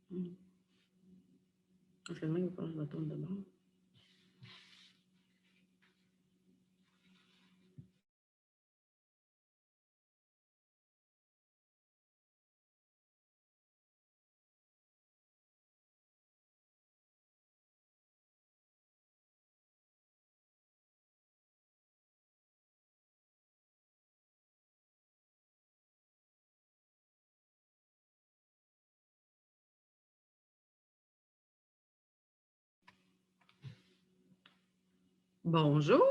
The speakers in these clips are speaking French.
Finalement, il va falloir que je me tourne de bord. Bonjour!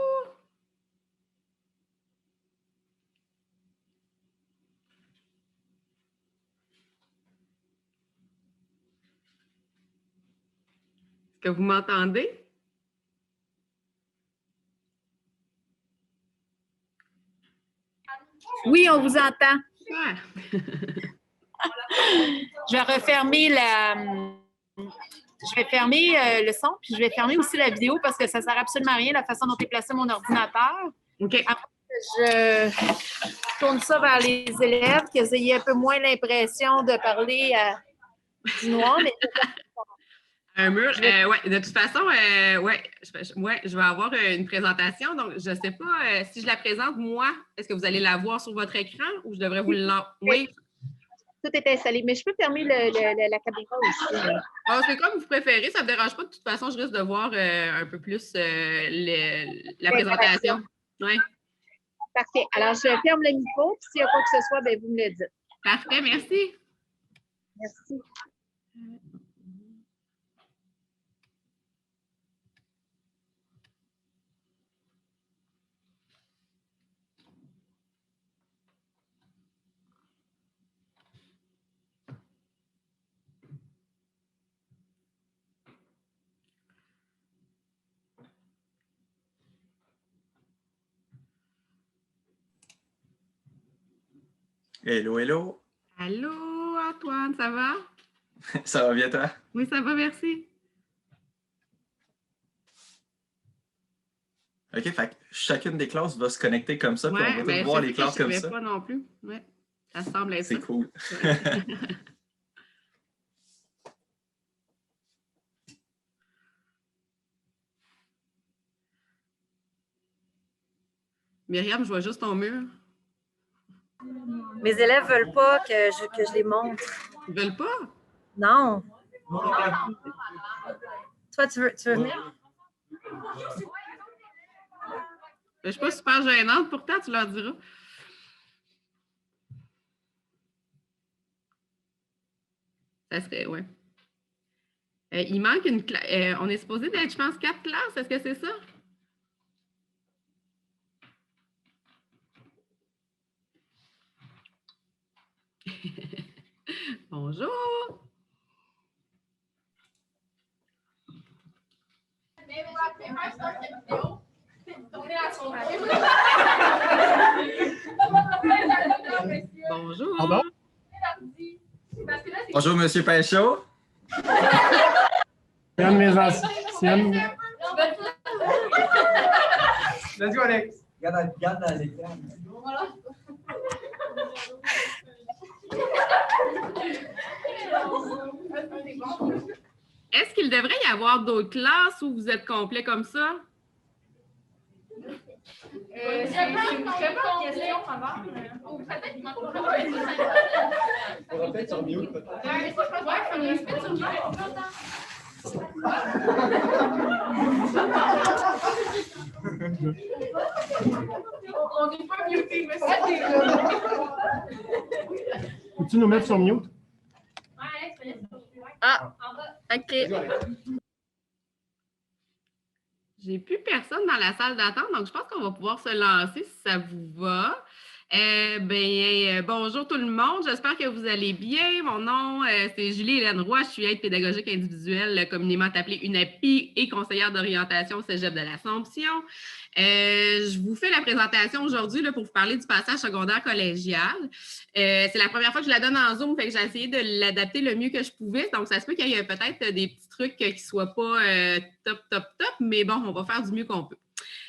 Est-ce que vous m'entendez? Oui, on vous entend. Super! Je vais refermer Je vais fermer le son, puis je vais fermer aussi la vidéo parce que ça ne sert absolument à rien la façon dont est placé mon ordinateur. OK. Après, je tourne ça vers les élèves, qu'ils aient un peu moins l'impression de parler du noir, mais Un mur, ouais, de toute façon, je vais avoir une présentation. Donc, je ne sais pas si je la présente, moi, est-ce que vous allez la voir sur votre écran ou je devrais vous Oui. Tout est installé, mais je peux fermer la caméra aussi. Ah, c'est comme vous préférez, ça ne me dérange pas. De toute façon, je risque de voir un peu plus la présentation. Ouais. Parfait. Alors, je ferme le micro, puis s'il y a quoi que ce soit, bien, vous me le dites. Parfait, merci. Merci. Hello, hello. Allô, Antoine, ça va? Ça va bien, toi? Oui, ça va, merci. OK, fait que chacune des classes va se connecter comme ça, puis on va tous voir les classes comme ça. Je ne savais pas non plus. Ouais, ça semble être ça. C'est cool. Ouais. Myriam, je vois juste ton mur. Mes élèves ne veulent pas que je les montre. Ils ne veulent pas? Non. Toi, tu veux venir? Je ne suis pas super gênante, pourtant, tu leur diras. Ça serait, ouais. Il manque une classe. On est supposé d'être, je pense, 4 classes. Est-ce que c'est ça? Bonjour! Bonjour! Pardon? Bonjour, Monsieur Pinchot. C'est un de mes anciennes. Let's go, Alex. Regarde dans l'écran. Est-ce qu'il devrait y avoir d'autres classes où vous êtes complet comme ça? C'est une très bonne question avant. Ou peut-être qu'il manque On va peut-être sur mute, peut-être. Ouais, on va se mettre sur mute. On n'est pas muté, mais c'est Peux-tu nous mettre sur mute? Ah, OK. J'ai plus personne dans la salle d'attente, donc je pense qu'on va pouvoir se lancer si ça vous va. Bonjour tout le monde, j'espère que vous allez bien. Mon nom, c'est Julie-Hélène Roy, je suis aide pédagogique individuelle, communément appelée UNAPI et conseillère d'orientation au Cégep de l'Assomption. Je vous fais la présentation aujourd'hui pour vous parler du passage secondaire collégial. C'est la première fois que je la donne en Zoom, fait que j'ai essayé de l'adapter le mieux que je pouvais. Donc, ça se peut qu'il y ait peut-être des petits trucs qui ne soient pas top, mais bon, on va faire du mieux qu'on peut.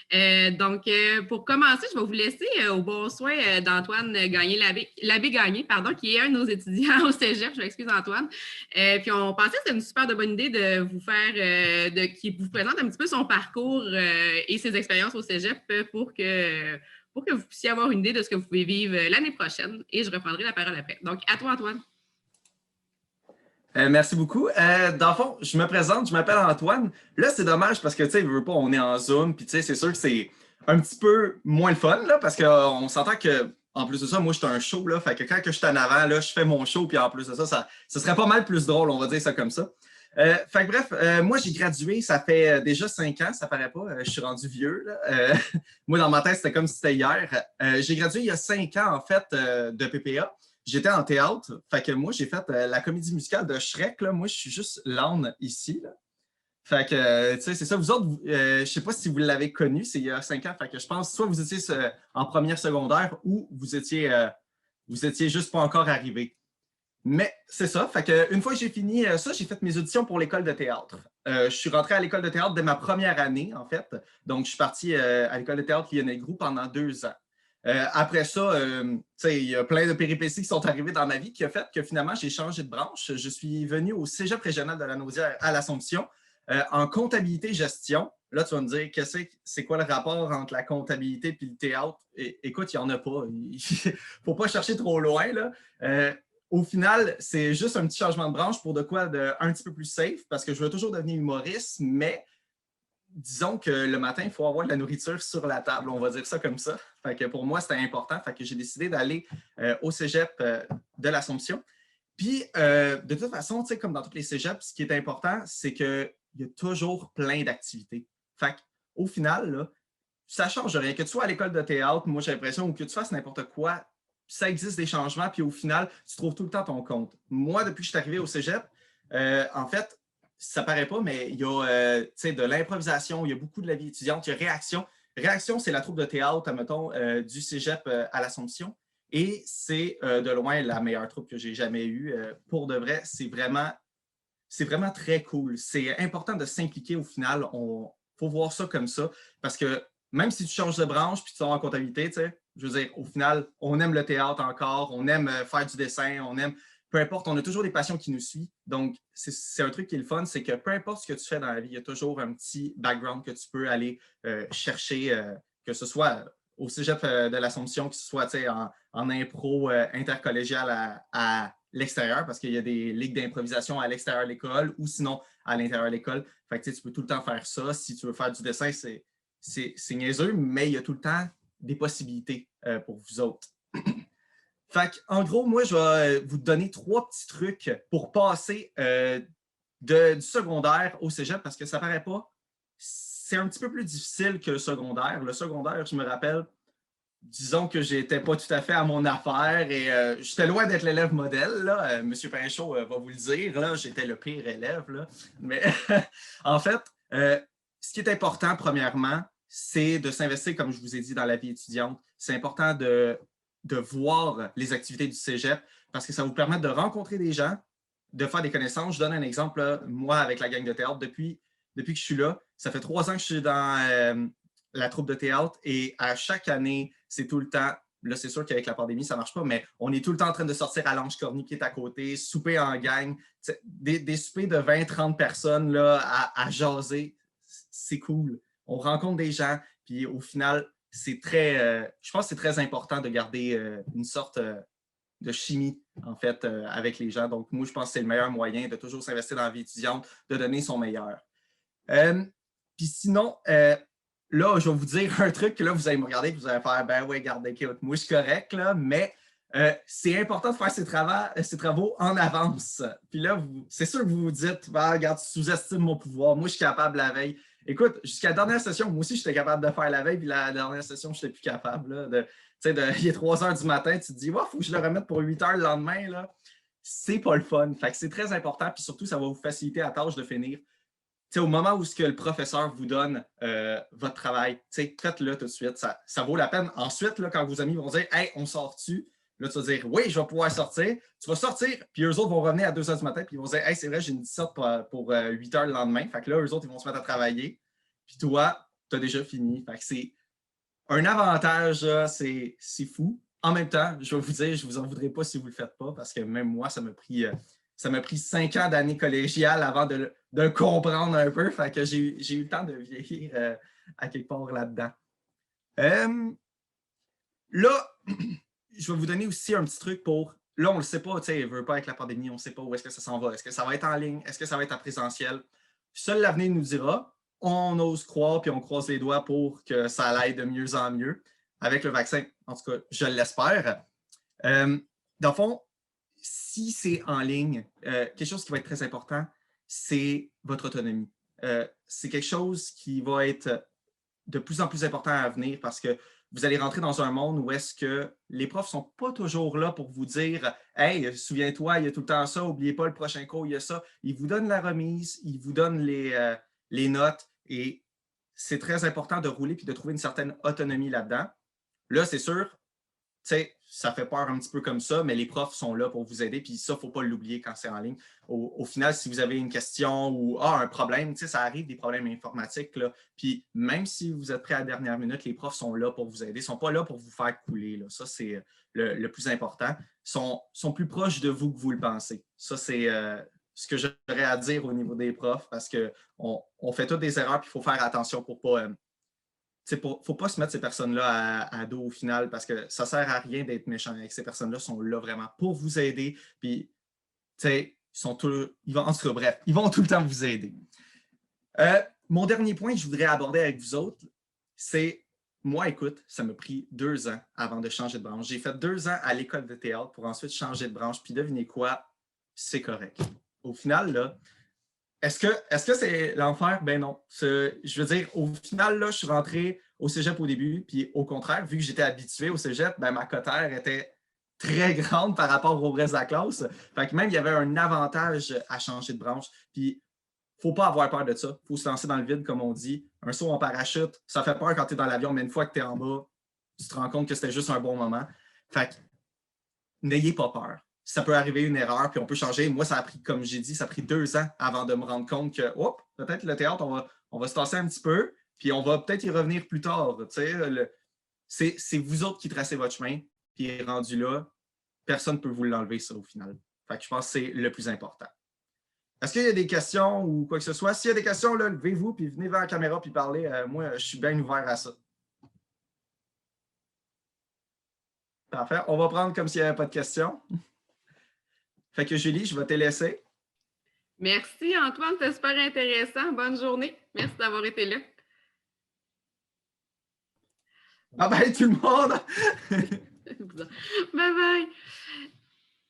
Pour commencer, je vais vous laisser au bon soin d'Antoine Gagné, l'abbé Gagné, pardon, qui est un de nos étudiants au cégep. Je m'excuse, Antoine. Puis on pensait que c'était une super de bonne idée de vous faire, qu'il vous présente un petit peu son parcours et ses expériences au cégep pour que vous puissiez avoir une idée de ce que vous pouvez vivre l'année prochaine. Et je reprendrai la parole après. Donc, à toi, Antoine. Merci beaucoup. Dans le fond, je me présente, je m'appelle Antoine. Là, c'est dommage parce que, tu sais, on est en Zoom, puis tu sais, c'est sûr que c'est un petit peu moins le fun, là, parce qu'on s'entend que, en plus de ça, moi, je suis un show, là, fait que quand je suis en avant, là, je fais mon show, puis en plus de ça, ce serait pas mal plus drôle, on va dire ça comme ça. Fait que bref, moi, j'ai gradué, ça fait déjà 5 ans, ça paraît pas, je suis rendu vieux, là. Moi, dans ma tête, c'était comme si c'était hier. J'ai gradué il y a 5 ans, en fait, de PPA. J'étais en théâtre, fait que moi, j'ai fait la comédie musicale de Shrek, là. Moi, je suis juste l'âne ici, là. Fait que, tu sais, c'est ça. Vous autres, je sais pas si vous l'avez connu, c'est il y a 5 ans, fait que je pense soit vous étiez en première secondaire ou vous étiez juste pas encore arrivé. Mais c'est ça. Fait que une fois que j'ai fini ça, j'ai fait mes auditions pour l'école de théâtre. Je suis rentré à l'école de théâtre dès ma première année, en fait. Donc, je suis parti à l'école de théâtre Lionel Groux pendant 2 ans. Après ça, il y a plein de péripéties qui sont arrivées dans ma vie qui a fait que finalement, j'ai changé de branche. Je suis venu au Cégep régional de la Naudière à l'Assomption en comptabilité-gestion. Là, tu vas me dire, c'est quoi le rapport entre la comptabilité et le théâtre? Écoute, il n'y en a pas. Il ne faut pas chercher trop loin, là. Au final, c'est juste un petit changement de branche pour de quoi un petit peu plus safe parce que je veux toujours devenir humoriste, mais disons que le matin, il faut avoir de la nourriture sur la table, on va dire ça comme ça. Fait que pour moi, c'était important. Fait que j'ai décidé d'aller au cégep de l'Assomption. Puis, de toute façon, tu sais, comme dans tous les cégeps, ce qui est important, c'est qu'il y a toujours plein d'activités. Fait qu'au final, là, ça ne change rien. Que tu sois à l'école de théâtre, moi, j'ai l'impression, ou que tu fasses n'importe quoi, ça existe des changements, puis au final, tu trouves tout le temps ton compte. Moi, depuis que je suis arrivé au cégep, en fait, ça paraît pas, mais il y a de l'improvisation, il y a beaucoup de la vie étudiante, il y a Réaction. Réaction, c'est la troupe de théâtre, mettons, du cégep à l'Assomption. Et c'est de loin la meilleure troupe que j'ai jamais eue. Pour de vrai, c'est vraiment très cool. C'est important de s'impliquer au final. Il faut voir ça comme ça. Parce que même si tu changes de branche puis tu sors en comptabilité, je veux dire, au final, on aime le théâtre encore, on aime faire du dessin, on aime, peu importe, on a toujours des passions qui nous suivent. Donc, c'est un truc qui est le fun, c'est que peu importe ce que tu fais dans la vie, il y a toujours un petit background que tu peux aller chercher, que ce soit au cégep de l'Assomption, que ce soit en impro intercollégial à l'extérieur, parce qu'il y a des ligues d'improvisation à l'extérieur de l'école ou sinon à l'intérieur de l'école. Fait que tu peux tout le temps faire ça. Si tu veux faire du dessin, c'est niaiseux, mais il y a tout le temps des possibilités pour vous autres. Fait en gros, moi, je vais vous donner 3 petits trucs pour passer du secondaire au cégep parce que ça paraît pas. C'est un petit peu plus difficile que le secondaire. Le secondaire, je me rappelle, disons que j'étais pas tout à fait à mon affaire et j'étais loin d'être l'élève modèle. Là. Monsieur Pinchot va vous le dire, là, j'étais le pire élève. Là. Mais en fait, ce qui est important, premièrement, c'est de s'investir, comme je vous ai dit, dans la vie étudiante. C'est important de voir les activités du cégep parce que ça vous permet de rencontrer des gens, de faire des connaissances. Je donne un exemple, là, moi, avec la gang de théâtre, depuis que je suis là, ça fait 3 ans que je suis dans la troupe de théâtre et à chaque année, c'est tout le temps, là, c'est sûr qu'avec la pandémie, ça ne marche pas, mais on est tout le temps en train de sortir à l'Ange Corny qui est à côté, souper en gang, des soupers de 20-30 personnes là, à jaser. C'est cool. On rencontre des gens, puis au final, c'est très, je pense que c'est très important de garder une sorte de chimie, en fait, avec les gens. Donc, moi, je pense que c'est le meilleur moyen de toujours s'investir dans la vie étudiante, de donner son meilleur. Puis sinon, là, je vais vous dire un truc que là, vous allez me regarder et vous allez faire « Ben oui, regardez, moi, je suis correct, là, mais c'est important de faire ses travaux en avance. » Puis là, c'est sûr que vous vous dites « Regarde, tu sous-estimes mon pouvoir. Moi, je suis capable la veille. » Écoute, jusqu'à la dernière session, moi aussi, j'étais capable de faire la veille, puis la dernière session, je n'étais plus capable. Là, il est 3 heures du matin, tu te dis, il faut que je le remette pour 8 heures le lendemain. Là. C'est pas le fun. Fait que c'est très important, puis surtout, ça va vous faciliter la tâche de finir. Au moment où le professeur vous donne votre travail, faites-le tout de suite. Ça vaut la peine. Ensuite, là, quand vos amis vont dire, hey, on sort-tu? Là, tu vas dire, oui, je vais pouvoir sortir. Tu vas sortir, puis eux autres vont revenir à 2 heures du matin, puis ils vont dire, hey, c'est vrai, j'ai une 17 pour 8 heures le lendemain. Fait que là, eux autres, ils vont se mettre à travailler. Puis toi, tu as déjà fini. Fait que c'est un avantage, là, c'est fou. En même temps, je vais vous dire, je ne vous en voudrais pas si vous ne le faites pas, parce que même moi, ça m'a pris 5 ans d'année collégiale avant de le comprendre un peu. Fait que j'ai eu le temps de vieillir à quelque part là-dedans. Là, je vais vous donner aussi un petit truc pour... Là, on ne le sait pas, tu sais, veut pas avec la pandémie, on ne sait pas où est-ce que ça s'en va. Est-ce que ça va être en ligne? Est-ce que ça va être en présentiel? Seul l'avenir nous dira. On ose croire puis on croise les doigts pour que ça aille de mieux en mieux avec le vaccin. En tout cas, je l'espère. Dans le fond, si c'est en ligne, quelque chose qui va être très important, c'est votre autonomie. C'est quelque chose qui va être de plus en plus important à venir parce que vous allez rentrer dans un monde où est-ce que les profs ne sont pas toujours là pour vous dire « Hey, souviens-toi, il y a tout le temps ça, n'oubliez pas le prochain cours, il y a ça. » Ils vous donnent la remise, ils vous donnent les notes et c'est très important de rouler et de trouver une certaine autonomie là-dedans. Là, c'est sûr, tu sais, ça fait peur un petit peu comme ça, mais les profs sont là pour vous aider, puis ça, il ne faut pas l'oublier quand c'est en ligne. Au final, si vous avez une question ou un problème, tu sais, ça arrive des problèmes informatiques, là, puis même si vous êtes prêt à la dernière minute, les profs sont là pour vous aider, ils ne sont pas là pour vous faire couler. Là. Ça, c'est le plus important. Ils sont plus proches de vous que vous le pensez. Ça, c'est ce que j'aurais à dire au niveau des profs, parce qu'on fait toutes des erreurs, puis il faut faire attention pour pas... Il ne faut pas se mettre ces personnes-là à dos au final parce que ça ne sert à rien d'être méchant avec ces personnes-là. Ils sont là vraiment pour vous aider. Puis, ils vont tout le temps vous aider. Mon dernier point que je voudrais aborder avec vous autres, c'est, moi, écoute, ça m'a pris 2 ans avant de changer de branche. J'ai fait 2 ans à l'école de théâtre pour ensuite changer de branche. Puis devinez quoi? C'est correct. Au final, là, est-ce que c'est l'enfer? Ben non. Je veux dire, au final, là, je suis rentré au cégep au début, puis au contraire, vu que j'étais habitué au cégep, ben, ma cotère était très grande par rapport au reste de la classe. Fait que même, il y avait un avantage à changer de branche. Puis, il ne faut pas avoir peur de ça. Il faut se lancer dans le vide, comme on dit. Un saut en parachute, ça fait peur quand tu es dans l'avion, mais une fois que tu es en bas, tu te rends compte que c'était juste un bon moment. Fait que, n'ayez pas peur. Ça peut arriver une erreur, puis on peut changer. Moi, ça a pris, comme j'ai dit, ça a pris 2 ans avant de me rendre compte que, peut-être le théâtre, on va se tasser un petit peu, puis on va peut-être y revenir plus tard. C'est vous autres qui tracez votre chemin, puis rendu là, personne ne peut vous l'enlever, ça, au final. Fait que je pense que c'est le plus important. Est-ce qu'il y a des questions ou quoi que ce soit? S'il y a des questions, là, levez-vous, puis venez vers la caméra, puis parlez. Moi, je suis bien ouvert à ça. Parfait. On va prendre comme s'il n'y avait pas de questions. Fait que Julie, je vais te laisser. Merci Antoine, c'était super intéressant. Bonne journée. Merci d'avoir été là. Ah ben tout le monde! Bye bye!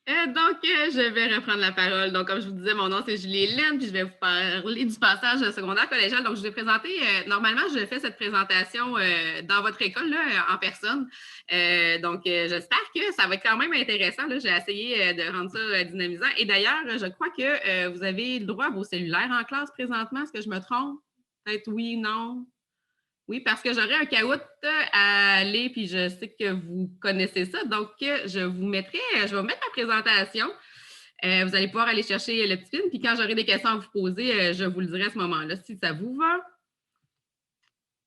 Je vais reprendre la parole. Donc, comme je vous disais, mon nom, c'est Julie Hélène, puis je vais vous parler du passage secondaire collégial. Donc, je vais présenter, normalement, je fais cette présentation dans votre école, là, en personne. J'espère que ça va être quand même intéressant. Là. J'ai essayé de rendre ça dynamisant. Et d'ailleurs, je crois que vous avez le droit à vos cellulaires en classe présentement. Est-ce que je me trompe? Peut-être oui, non? Oui, parce que j'aurais un caout à aller, puis je sais que vous connaissez ça. Donc, je vais vous mettre ma présentation. Vous allez pouvoir aller chercher le petit film, puis quand j'aurai des questions à vous poser, je vous le dirai à ce moment-là, si ça vous va.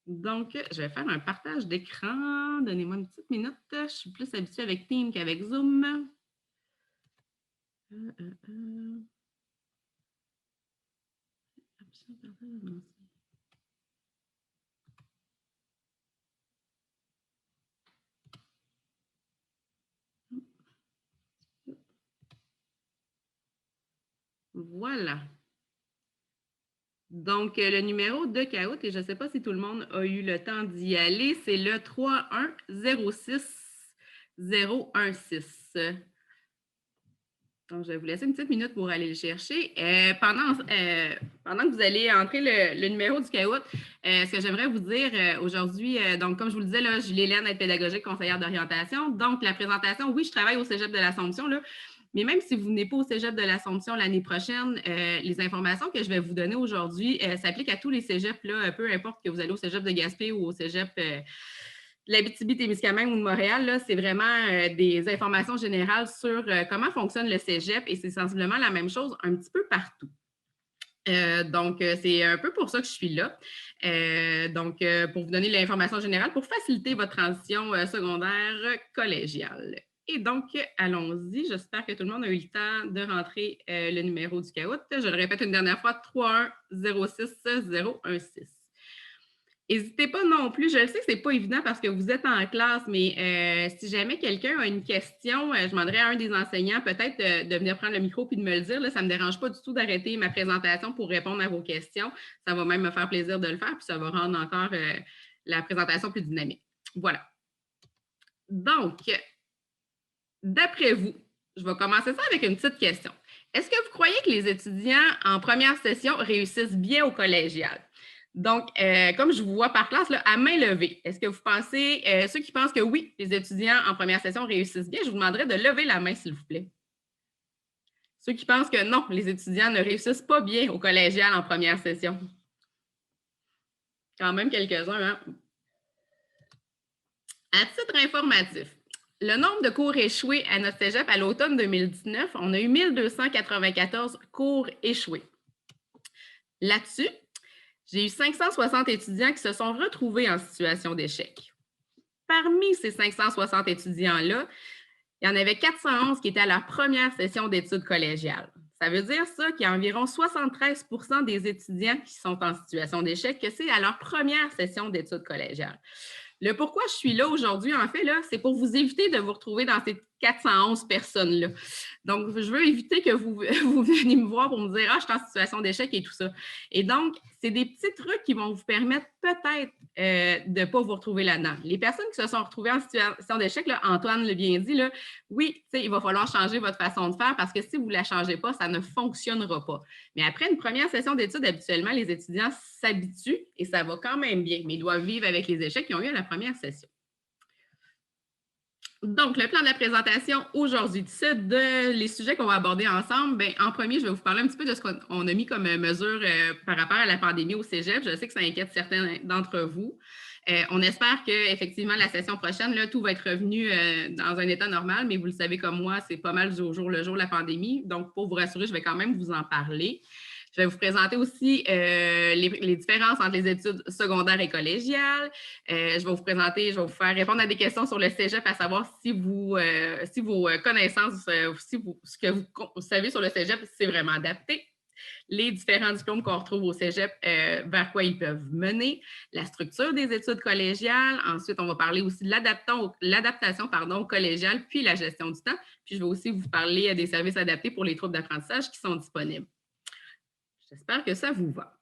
Donc, je vais faire un partage d'écran. Donnez-moi une petite minute. Je suis plus habituée avec Teams qu'avec Zoom. Voilà. Donc, le numéro de caout, et je ne sais pas si tout le monde a eu le temps d'y aller, c'est le 3106016. Donc, je vais vous laisser une petite minute pour aller le chercher. Pendant que vous allez entrer le numéro du caout, ce que j'aimerais vous dire aujourd'hui, donc comme je vous le disais, là, Julie Hélène, aide pédagogique, conseillère d'orientation. Donc, la présentation, oui, je travaille au cégep de l'Assomption, là, mais même si vous venez pas au cégep de l'Assomption l'année prochaine, les informations que je vais vous donner aujourd'hui s'appliquent à tous les cégeps, là, peu importe que vous allez au cégep de Gaspé ou au cégep de l'Abitibi-Témiscamingue ou de Montréal, là, c'est vraiment des informations générales sur comment fonctionne le cégep et c'est sensiblement la même chose un petit peu partout. C'est un peu pour ça que je suis là. Pour vous donner l'information générale, pour faciliter votre transition secondaire collégiale. Et donc, allons-y. J'espère que tout le monde a eu le temps de rentrer le numéro du CAOUT. Je le répète une dernière fois, 3106016. N'hésitez pas non plus, je le sais que ce n'est pas évident parce que vous êtes en classe, mais si jamais quelqu'un a une question, je demanderais à un des enseignants peut-être de venir prendre le micro et de me le dire. Là, ça ne me dérange pas du tout d'arrêter ma présentation pour répondre à vos questions. Ça va même me faire plaisir de le faire, puis ça va rendre encore la présentation plus dynamique. Voilà. Donc, d'après vous, je vais commencer ça avec une petite question. Est-ce que vous croyez que les étudiants en première session réussissent bien au collégial? Donc, comme je vous vois par classe, là, à main levée, est-ce que vous pensez, ceux qui pensent que oui, les étudiants en première session réussissent bien, je vous demanderais de lever la main, s'il vous plaît. Ceux qui pensent que non, les étudiants ne réussissent pas bien au collégial en première session. Quand même quelques-uns, hein? À titre informatif, le nombre de cours échoués à notre cégep à l'automne 2019, on a eu 1294 cours échoués. Là-dessus, j'ai eu 560 étudiants qui se sont retrouvés en situation d'échec. Parmi ces 560 étudiants-là, il y en avait 411 qui étaient à leur première session d'études collégiales. Ça veut dire ça qu'il y a environ 73 % des étudiants qui sont en situation d'échec, que c'est à leur première session d'études collégiales. Le pourquoi je suis là aujourd'hui, en fait, c'est pour vous éviter de vous retrouver dans ces 411 personnes-là. Donc, je veux éviter que vous veniez me voir pour me dire « Ah, je suis en situation d'échec et tout ça ». Et donc, c'est des petits trucs qui vont vous permettre peut-être de ne pas vous retrouver là-dedans. Les personnes qui se sont retrouvées en situation d'échec, là, Antoine l'a bien dit, là, oui, il va falloir changer votre façon de faire parce que si vous ne la changez pas, ça ne fonctionnera pas. Mais après une première session d'études, habituellement, les étudiants s'habituent et ça va quand même bien, mais ils doivent vivre avec les échecs qu'ils ont eu à la première session. Donc, le plan de la présentation aujourd'hui, les sujets qu'on va aborder ensemble, bien, en premier, je vais vous parler un petit peu de ce qu'on a mis comme mesure par rapport à la pandémie au cégep. Je sais que ça inquiète certains d'entre vous. On espère qu'effectivement, la session prochaine, là, tout va être revenu dans un état normal, mais vous le savez comme moi, c'est pas mal au jour le jour la pandémie. Donc, pour vous rassurer, je vais quand même vous en parler. Je vais vous présenter aussi les différences entre les études secondaires et collégiales. Je vais vous faire répondre à des questions sur le cégep, à savoir si vos connaissances, ce que vous savez sur le cégep, c'est vraiment adapté. Les différents diplômes qu'on retrouve au cégep, vers quoi ils peuvent mener, la structure des études collégiales. Ensuite, on va parler aussi de l'adaptation collégiale, puis la gestion du temps. Puis, je vais aussi vous parler des services adaptés pour les troubles d'apprentissage qui sont disponibles. J'espère que ça vous va.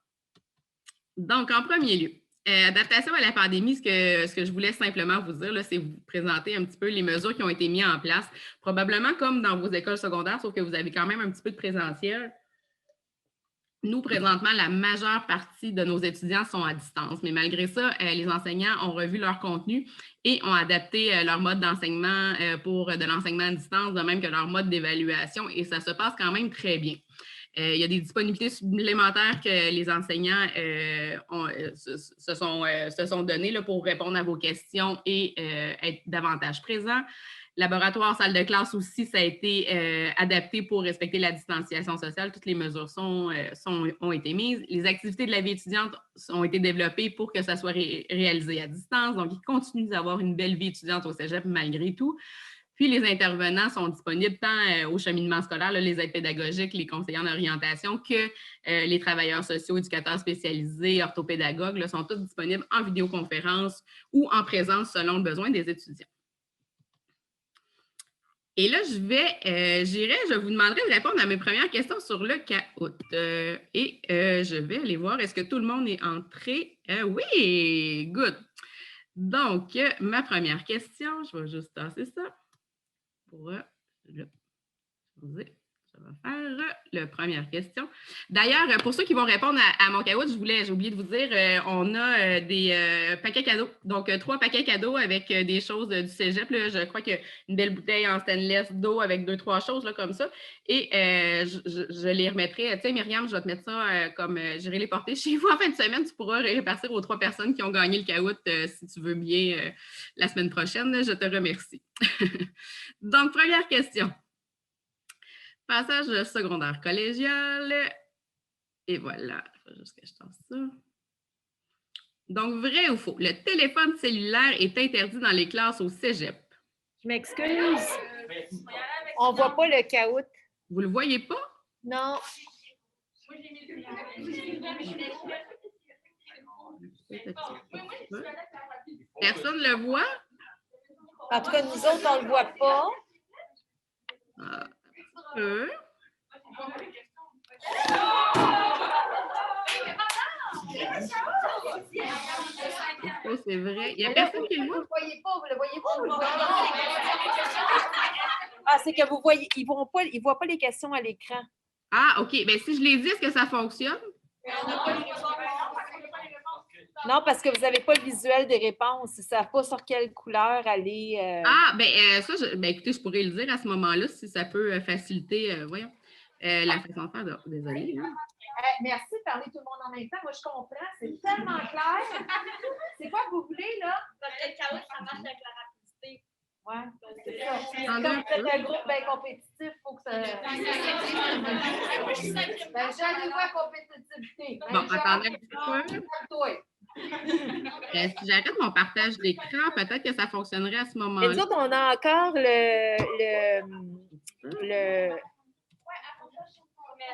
Donc, en premier lieu, adaptation à la pandémie, ce que je voulais simplement vous dire, c'est vous présenter un petit peu les mesures qui ont été mises en place, probablement comme dans vos écoles secondaires, sauf que vous avez quand même un petit peu de présentiel. Nous, présentement, la majeure partie de nos étudiants sont à distance, mais malgré ça, les enseignants ont revu leur contenu et ont adapté leur mode d'enseignement pour de l'enseignement à distance, de même que leur mode d'évaluation, et ça se passe quand même très bien. Il y a des disponibilités supplémentaires que les enseignants se sont données là, pour répondre à vos questions et être davantage présents. Laboratoire, salle de classe aussi, ça a été adapté pour respecter la distanciation sociale. Toutes les mesures ont été mises. Les activités de la vie étudiante ont été développées pour que ça soit réalisé à distance. Donc, ils continuent d'avoir une belle vie étudiante au cégep malgré tout. Puis, les intervenants sont disponibles tant au cheminement scolaire, là, les aides pédagogiques, les conseillers en orientation, que les travailleurs sociaux, éducateurs spécialisés, orthopédagogues, là, sont tous disponibles en vidéoconférence ou en présence selon le besoin des étudiants. Et là, je vous demanderai de répondre à mes premières questions sur le CAOUT. Je vais aller voir, est-ce que tout le monde est entré? Oui, good. Donc, ma première question, je vais juste tasser ça. Ça va faire la première question. D'ailleurs, pour ceux qui vont répondre à mon CAOUT, j'ai oublié de vous dire, on a des paquets cadeaux. Donc, 3 paquets cadeaux avec des choses du cégep. Là, je crois qu'il y a une belle bouteille en stainless d'eau avec 2-3 choses là, comme ça. Et je les remettrai. Tiens, Myriam, je vais te mettre ça comme j'irai les porter chez vous en fin de semaine. Tu pourras répartir aux 3 personnes qui ont gagné le CAOUT si tu veux bien la semaine prochaine. Là, je te remercie. Donc, première question. Passage secondaire collégial. Et voilà, il faut juste que je tasse ça. Donc, vrai ou faux? Le téléphone cellulaire est interdit dans les classes au cégep. Je m'excuse. On voit pas le caout. Vous le voyez pas? Non. Personne ne le voit? En tout cas, nous autres, on le voit pas. Ah, un peu. Oh, c'est vrai. Il n'y a personne qui le Vous voit? le voyez pas, vous le voyez pas, vous le voyez pas. Ah, c'est que vous voyez, ils ne voient pas les questions à l'écran. Ah, OK. Bien, si je les dis, est-ce que ça fonctionne? Non, parce que vous n'avez pas le visuel des réponses. Ils ne savent pas sur quelle couleur aller. Ah, bien, ça, ben, écoutez, je pourrais le dire à ce moment-là si ça peut faciliter, voyons, la façon de faire. Désolée. Hein. Merci de parler tout le monde en même temps. Moi, je comprends. C'est tellement clair. C'est quoi que vous voulez, là? Parce que le chaos, ça marche avec la rapidité. Oui, c'est ça. Attendez Comme un vous êtes peu. un groupe bien compétitif, il faut que ça. Ben, j'allais à compétitivité. Bon, attendez un petit peu. Toi. Si j'arrête mon partage d'écran, peut-être que ça fonctionnerait à ce Mais nous moment-là. autres, on a encore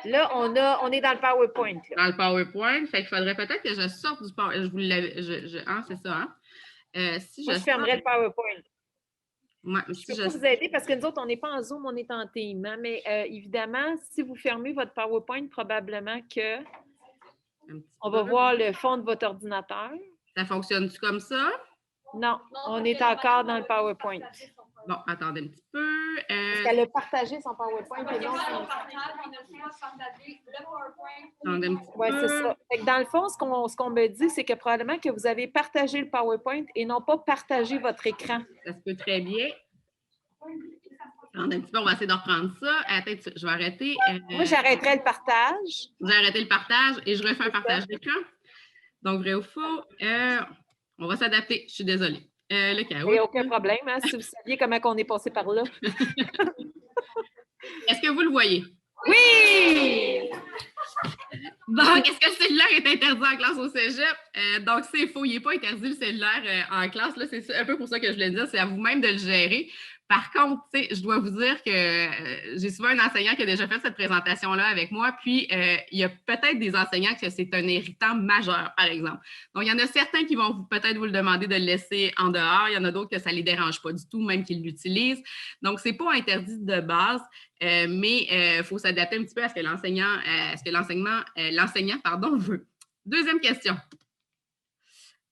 Là, on est dans le PowerPoint. Là. Dans le PowerPoint, fait qu'il faudrait peut-être que je sorte du PowerPoint. Je vous l'avais. Hein, c'est ça, hein? Si Moi, je fermerais le PowerPoint. Ouais, Je si peux je pas vous aider parce que nous autres, on n'est pas en Zoom, on est en Team. Hein, mais évidemment, si vous fermez votre PowerPoint, probablement que un petit on va peu. voir le fond de votre ordinateur. Ça fonctionne-tu comme ça? Non, on est encore dans le PowerPoint. Bon, attendez un petit peu. Parce qu'elle a partagé son PowerPoint et non son... Attendez un petit Oui, peu. c'est ça. Fait que dans le fond, ce qu'on me dit, c'est que probablement que vous avez partagé le PowerPoint et non pas partagé votre écran. Ça se peut très bien. Attendez un petit peu, on va essayer de reprendre ça. Attends, je vais arrêter. Moi, j'arrêterais le partage. J'ai arrêté le partage et je refais un partage d'écran. Donc, vrai ou faux? On va s'adapter. Je suis désolée. Le chaos. Il n'y a aucun problème, hein, si vous saviez comment on est passé par là. Est-ce que vous le voyez? Oui! Donc, est-ce que le cellulaire est interdit en classe au cégep? Donc, c'est faux. Il n'est pas interdit le cellulaire en classe. Là, c'est un peu pour ça que je voulais dire. C'est à vous-même de le gérer. Par contre, je dois vous dire que j'ai souvent un enseignant qui a déjà fait cette présentation-là avec moi, puis il y a peut-être des enseignants que c'est un irritant majeur, par exemple. Donc, il y en a certains qui vont peut-être vous le demander de le laisser en dehors. Il y en a d'autres que ça ne les dérange pas du tout, même qu'ils l'utilisent. Donc, ce n'est pas interdit de base, mais il faut s'adapter un petit peu à ce que l'enseignant veut. Deuxième question.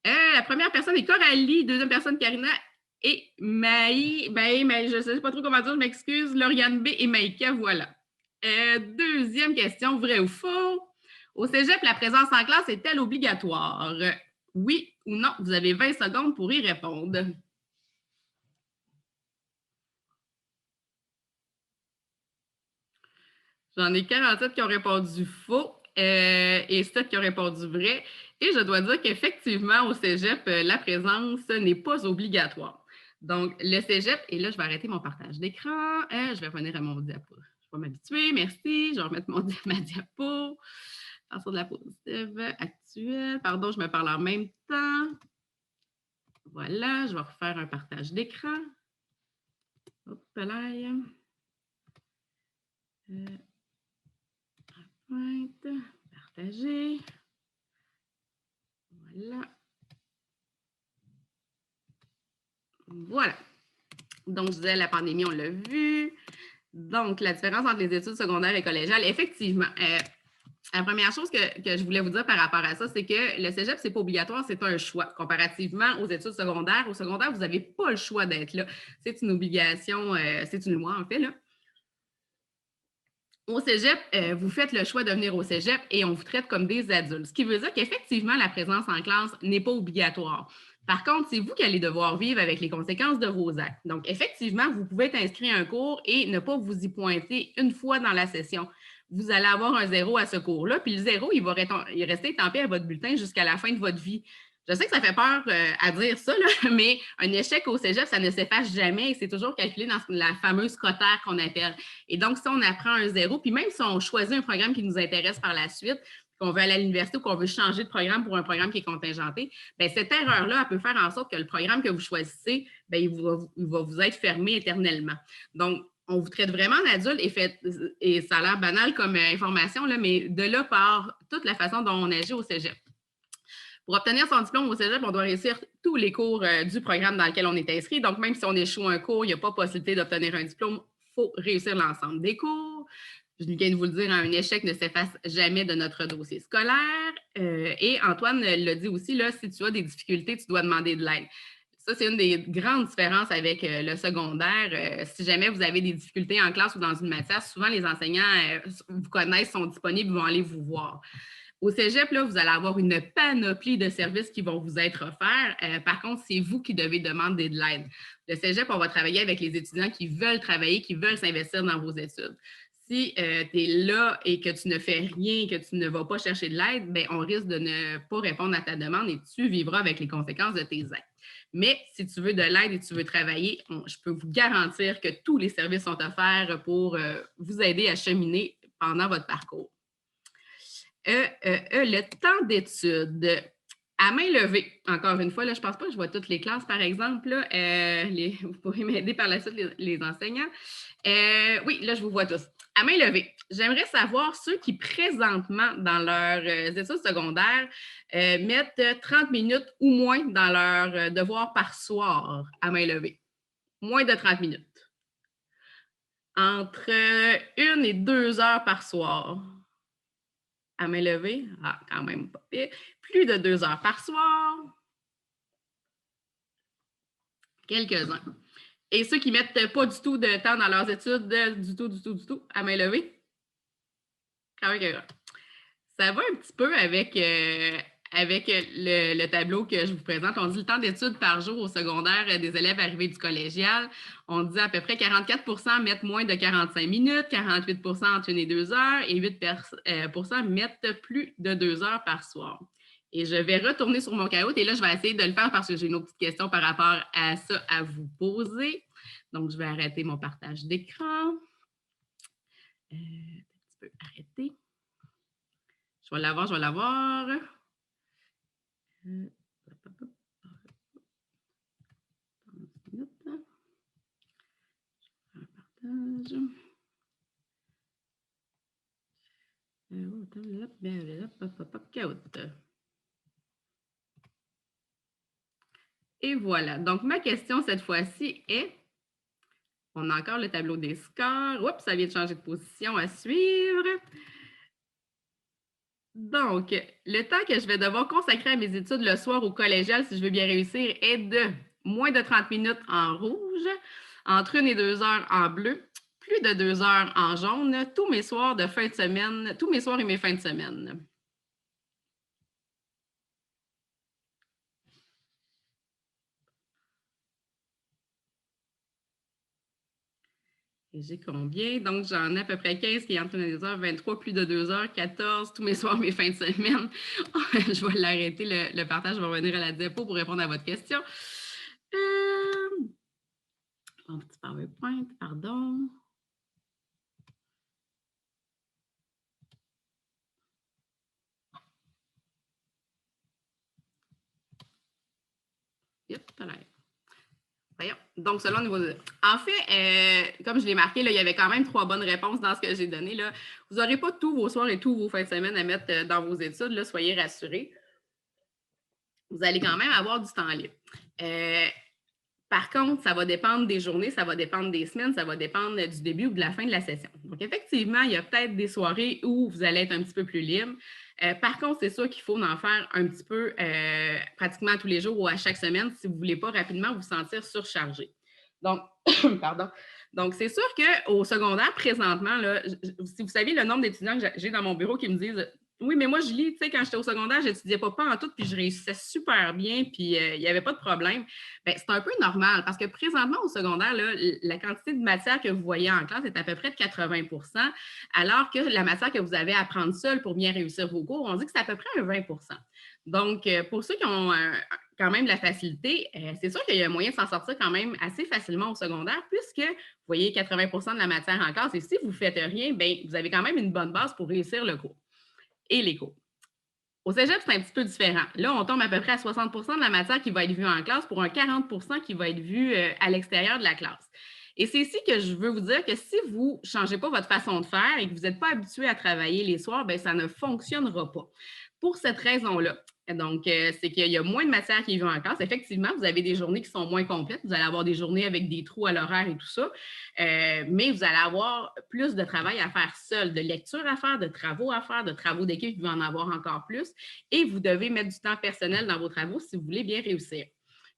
La première personne est Coralie, deuxième personne Karina et Maï, je ne sais pas trop comment dire, je m'excuse, Lauriane B et Maïka, voilà. Deuxième question, vrai ou faux? Au cégep, la présence en classe est-elle obligatoire? Oui ou non? Vous avez 20 secondes pour y répondre. J'en ai 47 qui ont répondu faux et 7 qui ont répondu vrai. Et je dois dire qu'effectivement, au cégep, la présence n'est pas obligatoire. Donc, le cégep, et là, je vais arrêter mon partage d'écran. Je vais revenir à mon diapo. Je vais m'habituer, merci. Je vais remettre ma diapo. Partir de la diapositive actuelle. Pardon, je me parle en même temps. Voilà, je vais refaire un partage d'écran. Hop là. Partager. Voilà. Voilà. Donc, je disais, la pandémie, on l'a vu. Donc, la différence entre les études secondaires et collégiales, effectivement. La première chose que je voulais vous dire par rapport à ça, c'est que le cégep, ce n'est pas obligatoire, c'est un choix. Comparativement aux études secondaires, au secondaire, vous n'avez pas le choix d'être là. C'est une obligation, c'est une loi, en fait, là. Au cégep, vous faites le choix de venir au cégep et on vous traite comme des adultes. Ce qui veut dire qu'effectivement, la présence en classe n'est pas obligatoire. Par contre, c'est vous qui allez devoir vivre avec les conséquences de vos actes. Donc, effectivement, vous pouvez être inscrit à un cours et ne pas vous y pointer une fois dans la session. Vous allez avoir un 0 à ce cours-là, puis le 0, il va rester étampé à votre bulletin jusqu'à la fin de votre vie. Je sais que ça fait peur à dire ça, là, mais un échec au cégep, ça ne s'efface jamais et c'est toujours calculé dans la fameuse cotère qu'on appelle. Et donc, si on apprend un 0, puis même si on choisit un programme qui nous intéresse par la suite, qu'on veut aller à l'université ou qu'on veut changer de programme pour un programme qui est contingenté, bien, cette erreur-là, elle peut faire en sorte que le programme que vous choisissez, bien, il va vous être fermé éternellement. Donc, on vous traite vraiment en adulte et ça a l'air banal comme information, là, mais de là part toute la façon dont on agit au cégep. Pour obtenir son diplôme au cégep, on doit réussir tous les cours du programme dans lequel on est inscrit. Donc, même si on échoue un cours, il n'y a pas possibilité d'obtenir un diplôme. Il faut réussir l'ensemble des cours. Je viens de vous le dire, un échec ne s'efface jamais de notre dossier scolaire. Et Antoine l'a dit aussi, là, si tu as des difficultés, tu dois demander de l'aide. Ça, c'est une des grandes différences avec le secondaire. Si jamais vous avez des difficultés en classe ou dans une matière, souvent les enseignants vous connaissent, sont disponibles, vont aller vous voir. Au cégep, là, vous allez avoir une panoplie de services qui vont vous être offerts. Par contre, c'est vous qui devez demander de l'aide. Le cégep, on va travailler avec les étudiants qui veulent travailler, qui veulent s'investir dans vos études. Si tu es là et que tu ne fais rien, que tu ne vas pas chercher de l'aide, bien, on risque de ne pas répondre à ta demande et tu vivras avec les conséquences de tes actes. Mais si tu veux de l'aide et tu veux travailler, je peux vous garantir que tous les services sont offerts pour vous aider à cheminer pendant votre parcours. Le temps d'études. À main levée, encore une fois, là, je ne pense pas que je vois toutes les classes, par exemple. Là, vous pourrez m'aider par la suite, les enseignants. Oui, là, je vous vois tous. À main levée, j'aimerais savoir ceux qui, présentement, dans leurs études secondaires, mettent 30 minutes ou moins dans leurs devoirs par soir à main levée. Moins de 30 minutes. Entre 1 et 2 heures par soir. À main levée, quand même pas pire. Plus de 2 heures par soir. Quelques-uns. Et ceux qui ne mettent pas du tout de temps dans leurs études, du tout, à main levée. Quand même, ça va un petit peu avec le tableau que je vous présente. On dit le temps d'études par jour au secondaire des élèves arrivés du collégial. On dit à peu près 44 mettent moins de 45 minutes, 48 entre 1 et 2 heures et 8 mettent plus de 2 heures par soir. Et je vais retourner sur mon cahier et là, je vais essayer de le faire parce que j'ai une autre petite question par rapport à ça à vous poser. Donc, je vais arrêter mon partage d'écran. Un petit peu arrêter. Je vais l'avoir. Et voilà. Donc, ma question cette fois-ci est, on a encore le tableau des scores. Oups, ça vient de changer de position à suivre. Donc, le temps que je vais devoir consacrer à mes études le soir au collégial, si je veux bien réussir, est de moins de 30 minutes en rouge, entre 1 et 2 heures en bleu, plus de 2 heures en jaune, tous mes soirs de fin de semaine, tous mes soirs et mes fins de semaine. Et j'ai combien? Donc, j'en ai à peu près 15 qui est entre 2 heures, 23, plus de 2 heures, 14, tous mes soirs, mes fins de semaine. Je vais l'arrêter, le partage, je vais revenir à la diapo pour répondre à votre question. Un petit PowerPoint, pardon. Yep, voyons. Donc, selon le niveau de... En fait, comme je l'ai marqué, là, il y avait quand même 3 bonnes réponses dans ce que j'ai donné. Là. Vous n'aurez pas tous vos soirs et tous vos fins de semaine à mettre dans vos études, là, soyez rassurés. Vous allez quand même avoir du temps libre. Par contre, ça va dépendre des journées, ça va dépendre des semaines, ça va dépendre du début ou de la fin de la session. Donc, effectivement, il y a peut-être des soirées où vous allez être un petit peu plus libre. Par contre, c'est sûr qu'il faut en faire un petit peu pratiquement tous les jours ou à chaque semaine si vous ne voulez pas rapidement vous sentir surchargé. Donc, pardon. Donc, c'est sûr qu'au secondaire, présentement, là, si vous saviez le nombre d'étudiants que j'ai dans mon bureau qui me disent « Oui, mais moi, Julie, tu sais, quand j'étais au secondaire, je n'étudiais pas en tout, puis je réussissais super bien, puis il n'y avait pas de problème. » Bien, c'est un peu normal parce que présentement, au secondaire, là, la quantité de matière que vous voyez en classe est à peu près de 80 % alors que la matière que vous avez à apprendre seule pour bien réussir vos cours, on dit que c'est à peu près un 20 %. Donc, pour ceux qui ont quand même de la facilité, c'est sûr qu'il y a un moyen de s'en sortir quand même assez facilement au secondaire puisque vous voyez 80 % de la matière en classe et si vous ne faites rien, bien, vous avez quand même une bonne base pour réussir le cours et les cours. Au cégep, c'est un petit peu différent. Là, on tombe à peu près à 60 de la matière qui va être vue en classe pour un 40 qui va être vue à l'extérieur de la classe. Et c'est ici que je veux vous dire que si vous ne changez pas votre façon de faire et que vous n'êtes pas habitué à travailler les soirs, bien, ça ne fonctionnera pas. Pour cette raison-là, donc, c'est qu'il y a moins de matière qui est vue en classe. Effectivement, vous avez des journées qui sont moins complètes. Vous allez avoir des journées avec des trous à l'horaire et tout ça. Mais vous allez avoir plus de travail à faire seul, de lecture à faire, de travaux d'équipe, vous va en avoir encore plus. Et vous devez mettre du temps personnel dans vos travaux si vous voulez bien réussir.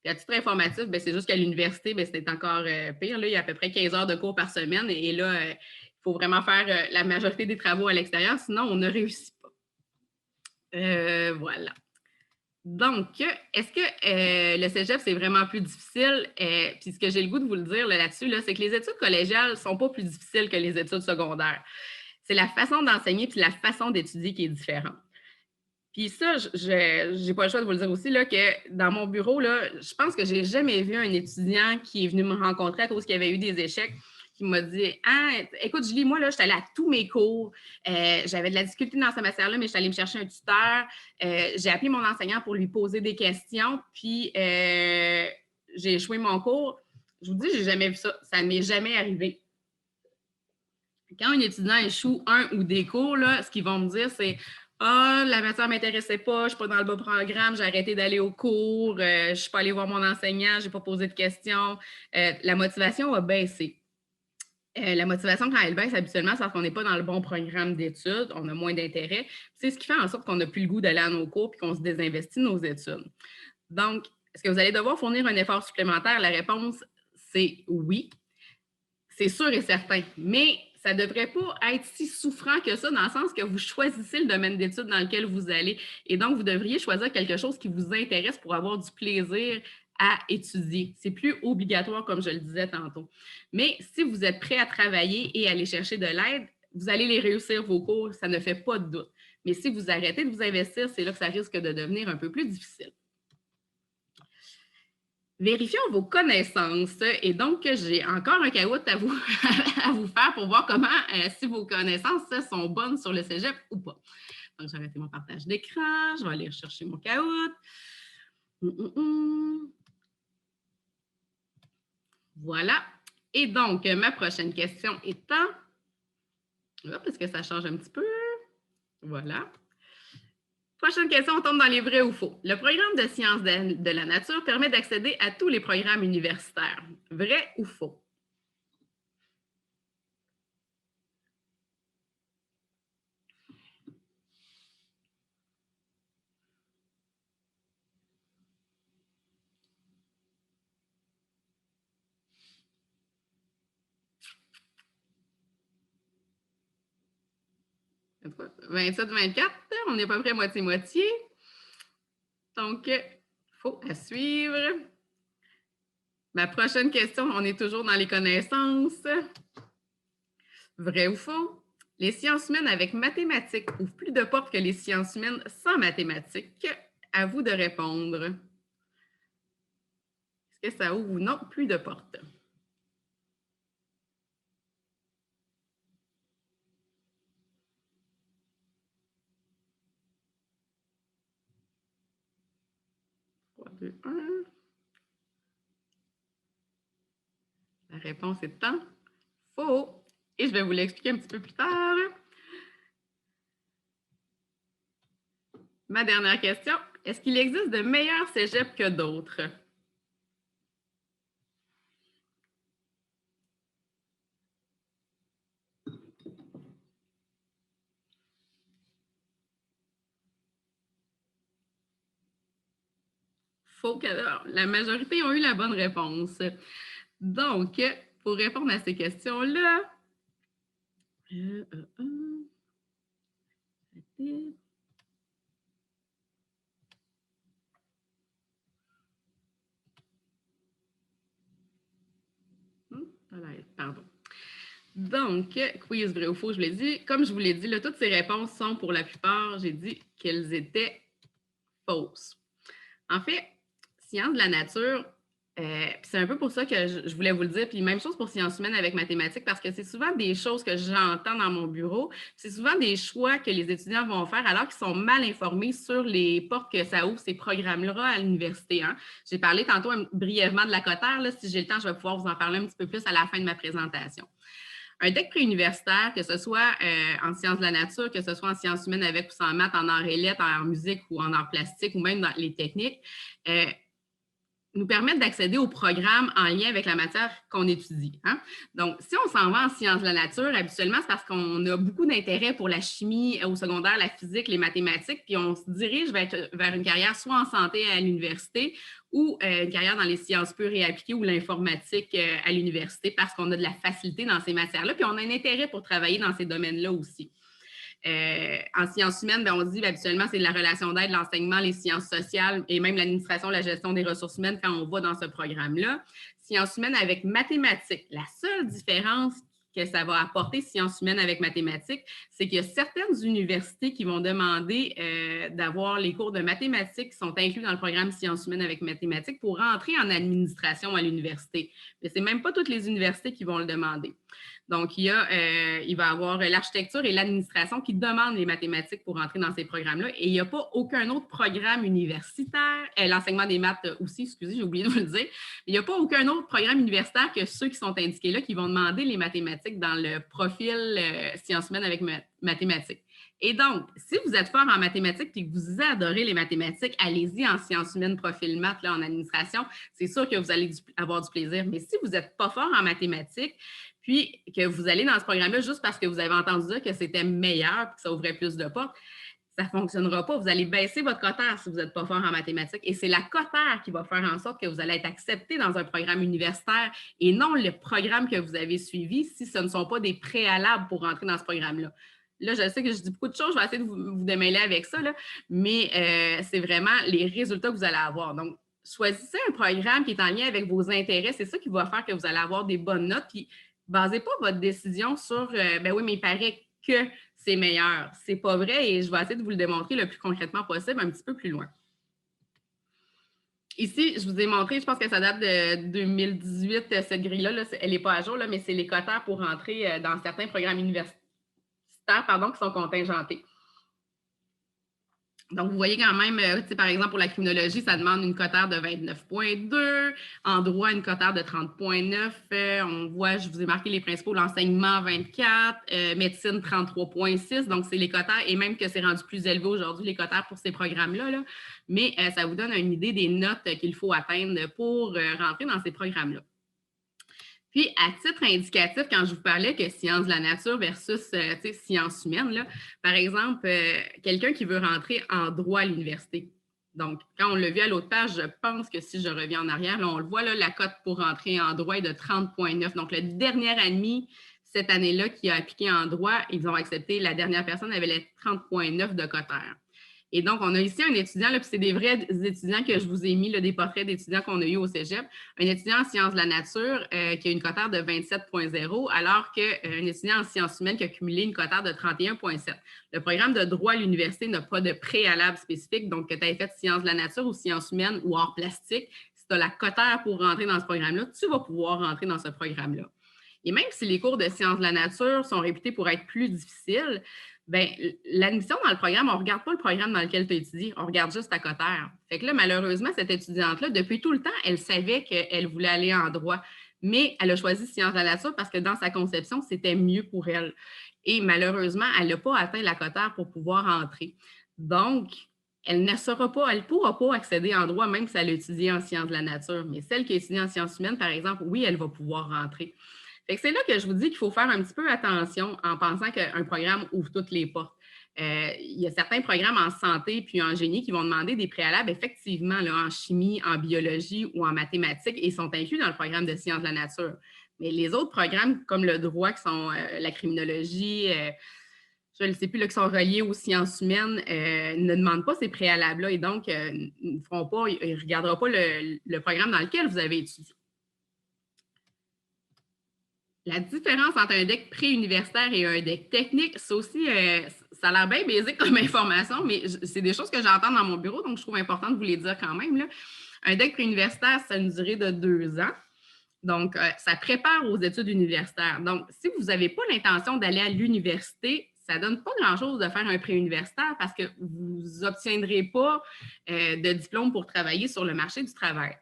Puis à titre informatif, bien, c'est juste qu'à l'université, bien, c'est encore pire. Là, il y a à peu près 15 heures de cours par semaine. Et là, il faut vraiment faire la majorité des travaux à l'extérieur, sinon on ne réussit pas. Voilà. Donc, est-ce que le cégep, c'est vraiment plus difficile? Puis ce que j'ai le goût de vous le dire là-dessus, c'est que les études collégiales ne sont pas plus difficiles que les études secondaires. C'est la façon d'enseigner puis la façon d'étudier qui est différente. Puis ça, je n'ai pas le choix de vous le dire aussi, là, que dans mon bureau, là, je pense que je n'ai jamais vu un étudiant qui est venu me rencontrer à cause qu'il y avait eu des échecs, qui m'a dit « Ah, écoute, Julie, moi, là, je suis allée à tous mes cours. J'avais de la difficulté dans cette matière-là, mais je suis allée me chercher un tuteur. J'ai appelé mon enseignant pour lui poser des questions, puis j'ai échoué mon cours. » Je vous dis, je n'ai jamais vu ça. Ça ne m'est jamais arrivé. Quand un étudiant échoue un ou des cours, là, ce qu'ils vont me dire, c'est « Ah, la matière ne m'intéressait pas, je ne suis pas dans le bon programme, j'ai arrêté d'aller au cours, je ne suis pas allée voir mon enseignant, je n'ai pas posé de questions. » La motivation a baissé. La motivation, quand elle baisse, habituellement, c'est parce qu'on n'est pas dans le bon programme d'études, on a moins d'intérêt. C'est ce qui fait en sorte qu'on n'a plus le goût d'aller à nos cours et qu'on se désinvestit de nos études. Donc, est-ce que vous allez devoir fournir un effort supplémentaire? La réponse, c'est oui. C'est sûr et certain. Mais ça ne devrait pas être si souffrant que ça, dans le sens que vous choisissez le domaine d'études dans lequel vous allez. Et donc, vous devriez choisir quelque chose qui vous intéresse pour avoir du plaisir à étudier. C'est plus obligatoire, comme je le disais tantôt. Mais si vous êtes prêt à travailler et à aller chercher de l'aide, vous allez les réussir vos cours, ça ne fait pas de doute. Mais si vous arrêtez de vous investir, c'est là que ça risque de devenir un peu plus difficile. Vérifions vos connaissances. Et donc, j'ai encore un caout à vous, à vous faire pour voir comment, si vos connaissances sont bonnes sur le cégep ou pas. Donc, j'ai arrêté mon partage d'écran. Je vais aller rechercher mon caout. Voilà. Et donc, ma prochaine question étant... Est-ce que ça change un petit peu? Voilà. Prochaine question, on tombe dans les vrais ou faux. Le programme de sciences de la nature permet d'accéder à tous les programmes universitaires. Vrai ou faux? En tout cas, 27-24, on est à peu près moitié-moitié. Donc, faux à suivre. Ma prochaine question, on est toujours dans les connaissances. Vrai ou faux? Les sciences humaines avec mathématiques ouvrent plus de portes que les sciences humaines sans mathématiques. À vous de répondre. Est-ce que ça ouvre ou non plus de portes? La réponse est en faux. Et je vais vous l'expliquer un petit peu plus tard. Ma dernière question. Est-ce qu'il existe de meilleurs cégeps que d'autres? Faux. La majorité ont eu la bonne réponse. Donc, pour répondre à ces questions-là, pardon. Donc, quiz vrai ou faux, je vous l'ai dit. Comme je vous l'ai dit, là, toutes ces réponses sont pour la plupart, j'ai dit qu'elles étaient fausses. En fait, sciences de la nature, Puis c'est un peu pour ça que je voulais vous le dire. Puis même chose pour sciences humaines avec mathématiques, parce que c'est souvent des choses que j'entends dans mon bureau. C'est souvent des choix que les étudiants vont faire alors qu'ils sont mal informés sur les portes que ça ouvre, ces programmes-là à l'université. Hein. J'ai parlé tantôt brièvement de la cotère. Là. Si j'ai le temps, je vais pouvoir vous en parler un petit peu plus à la fin de ma présentation. Un DEC préuniversitaire, que ce soit en sciences de la nature, que ce soit en sciences humaines avec ou sans maths, en arts et lettres, en musique ou en arts plastiques ou même dans les techniques, nous permettent d'accéder au programme en lien avec la matière qu'on étudie. Hein? Donc, si on s'en va en sciences de la nature, habituellement, c'est parce qu'on a beaucoup d'intérêt pour la chimie au secondaire, la physique, les mathématiques, puis on se dirige vers une carrière soit en santé à l'université ou une carrière dans les sciences pures et appliquées ou l'informatique à l'université parce qu'on a de la facilité dans ces matières-là, puis on a un intérêt pour travailler dans ces domaines-là aussi. En sciences humaines, bien, on dit habituellement c'est de la relation d'aide, l'enseignement, les sciences sociales et même l'administration, la gestion des ressources humaines quand on va dans ce programme-là. Sciences humaines avec mathématiques. La seule différence que ça va apporter sciences humaines avec mathématiques, c'est qu'il y a certaines universités qui vont demander d'avoir les cours de mathématiques qui sont inclus dans le programme sciences humaines avec mathématiques pour rentrer en administration à l'université. Mais ce n'est même pas toutes les universités qui vont le demander. Donc, il va y avoir l'architecture et l'administration qui demandent les mathématiques pour entrer dans ces programmes-là. Et il n'y a pas aucun autre programme universitaire, l'enseignement des maths aussi, excusez, j'ai oublié de vous le dire, il n'y a pas aucun autre programme universitaire que ceux qui sont indiqués là qui vont demander les mathématiques dans le profil sciences humaines avec mathématiques. Et donc, si vous êtes fort en mathématiques et que vous adorez les mathématiques, allez-y en sciences humaines, profil maths, là, en administration. C'est sûr que vous allez avoir du plaisir. Mais si vous n'êtes pas fort en mathématiques, puis que vous allez dans ce programme-là juste parce que vous avez entendu dire que c'était meilleur et que ça ouvrait plus de portes, ça ne fonctionnera pas. Vous allez baisser votre cotère si vous n'êtes pas fort en mathématiques. Et c'est la cotère qui va faire en sorte que vous allez être accepté dans un programme universitaire et non le programme que vous avez suivi si ce ne sont pas des préalables pour rentrer dans ce programme-là. Là, je sais que je dis beaucoup de choses, je vais essayer de vous démêler avec ça, là, mais c'est vraiment les résultats que vous allez avoir. Donc, choisissez un programme qui est en lien avec vos intérêts. C'est ça qui va faire que vous allez avoir des bonnes notes. Puis, basez pas votre décision sur ben oui, mais il paraît que c'est meilleur. C'est pas vrai et je vais essayer de vous le démontrer le plus concrètement possible, un petit peu plus loin. Ici, je vous ai montré, je pense que ça date de 2018, cette grille-là, là, elle n'est pas à jour, là, mais c'est les quotaires pour entrer dans certains programmes universitaires qui sont contingentés. Donc, vous voyez quand même, par exemple, pour la criminologie, ça demande une cotère de 29,2. En droit, une cotère de 30,9. On voit, je vous ai marqué les principaux, l'enseignement 24, médecine 33,6. Donc, c'est les cotères, et même que c'est rendu plus élevé aujourd'hui, les cotères pour ces programmes-là. Là. Mais ça vous donne une idée des notes qu'il faut atteindre pour rentrer dans ces programmes-là. Puis, à titre indicatif, quand je vous parlais que sciences de la nature versus sciences humaines, là, par exemple, quelqu'un qui veut rentrer en droit à l'université. Donc, quand on l'a vu à l'autre page, je pense que si je reviens en arrière, là, on le voit, là, la cote pour rentrer en droit est de 30,9. Donc, le dernier admis cette année-là qui a appliqué en droit, ils ont accepté, la dernière personne avait les 30,9 de cotère. Et donc, on a ici un étudiant, là, puis c'est des vrais étudiants que je vous ai mis, là, des portraits d'étudiants qu'on a eu au cégep. Un étudiant en sciences de la nature qui a une cotère de 27,0, alors qu'un étudiant en sciences humaines qui a cumulé une cotère de 31,7. Le programme de droit à l'université n'a pas de préalable spécifique, donc que tu aies fait sciences de la nature ou sciences humaines ou arts plastiques, si tu as la cotère pour rentrer dans ce programme-là, tu vas pouvoir rentrer dans ce programme-là. Et même si les cours de sciences de la nature sont réputés pour être plus difficiles, bien, l'admission dans le programme, on ne regarde pas le programme dans lequel tu étudies, on regarde juste ta cotère. Fait que là, malheureusement, cette étudiante-là, depuis tout le temps, elle savait qu'elle voulait aller en droit, mais elle a choisi sciences de la nature parce que dans sa conception, c'était mieux pour elle. Et malheureusement, elle n'a pas atteint la cotère pour pouvoir entrer. Donc, elle ne pourra pas accéder en droit, même si elle a étudié en sciences de la nature. Mais celle qui a étudié en sciences humaines, par exemple, oui, elle va pouvoir rentrer. C'est là que je vous dis qu'il faut faire un petit peu attention en pensant qu'un programme ouvre toutes les portes. Il y a certains programmes en santé puis en génie qui vont demander des préalables, effectivement, là, en chimie, en biologie ou en mathématiques et sont inclus dans le programme de sciences de la nature. Mais les autres programmes, comme le droit, qui sont la criminologie, je ne sais plus, là, qui sont reliés aux sciences humaines, ne demandent pas ces préalables-là et donc ils ne regarderont pas le programme dans lequel vous avez étudié. La différence entre un DEC préuniversitaire et un DEC technique, c'est aussi, ça a l'air bien basique comme information, mais c'est des choses que j'entends dans mon bureau, donc je trouve important de vous les dire quand même. Là. Un DEC préuniversitaire, c'est une durée de 2 ans. Donc, ça prépare aux études universitaires. Donc, si vous n'avez pas l'intention d'aller à l'université, ça ne donne pas grand-chose de faire un préuniversitaire parce que vous n'obtiendrez pas de diplôme pour travailler sur le marché du travail.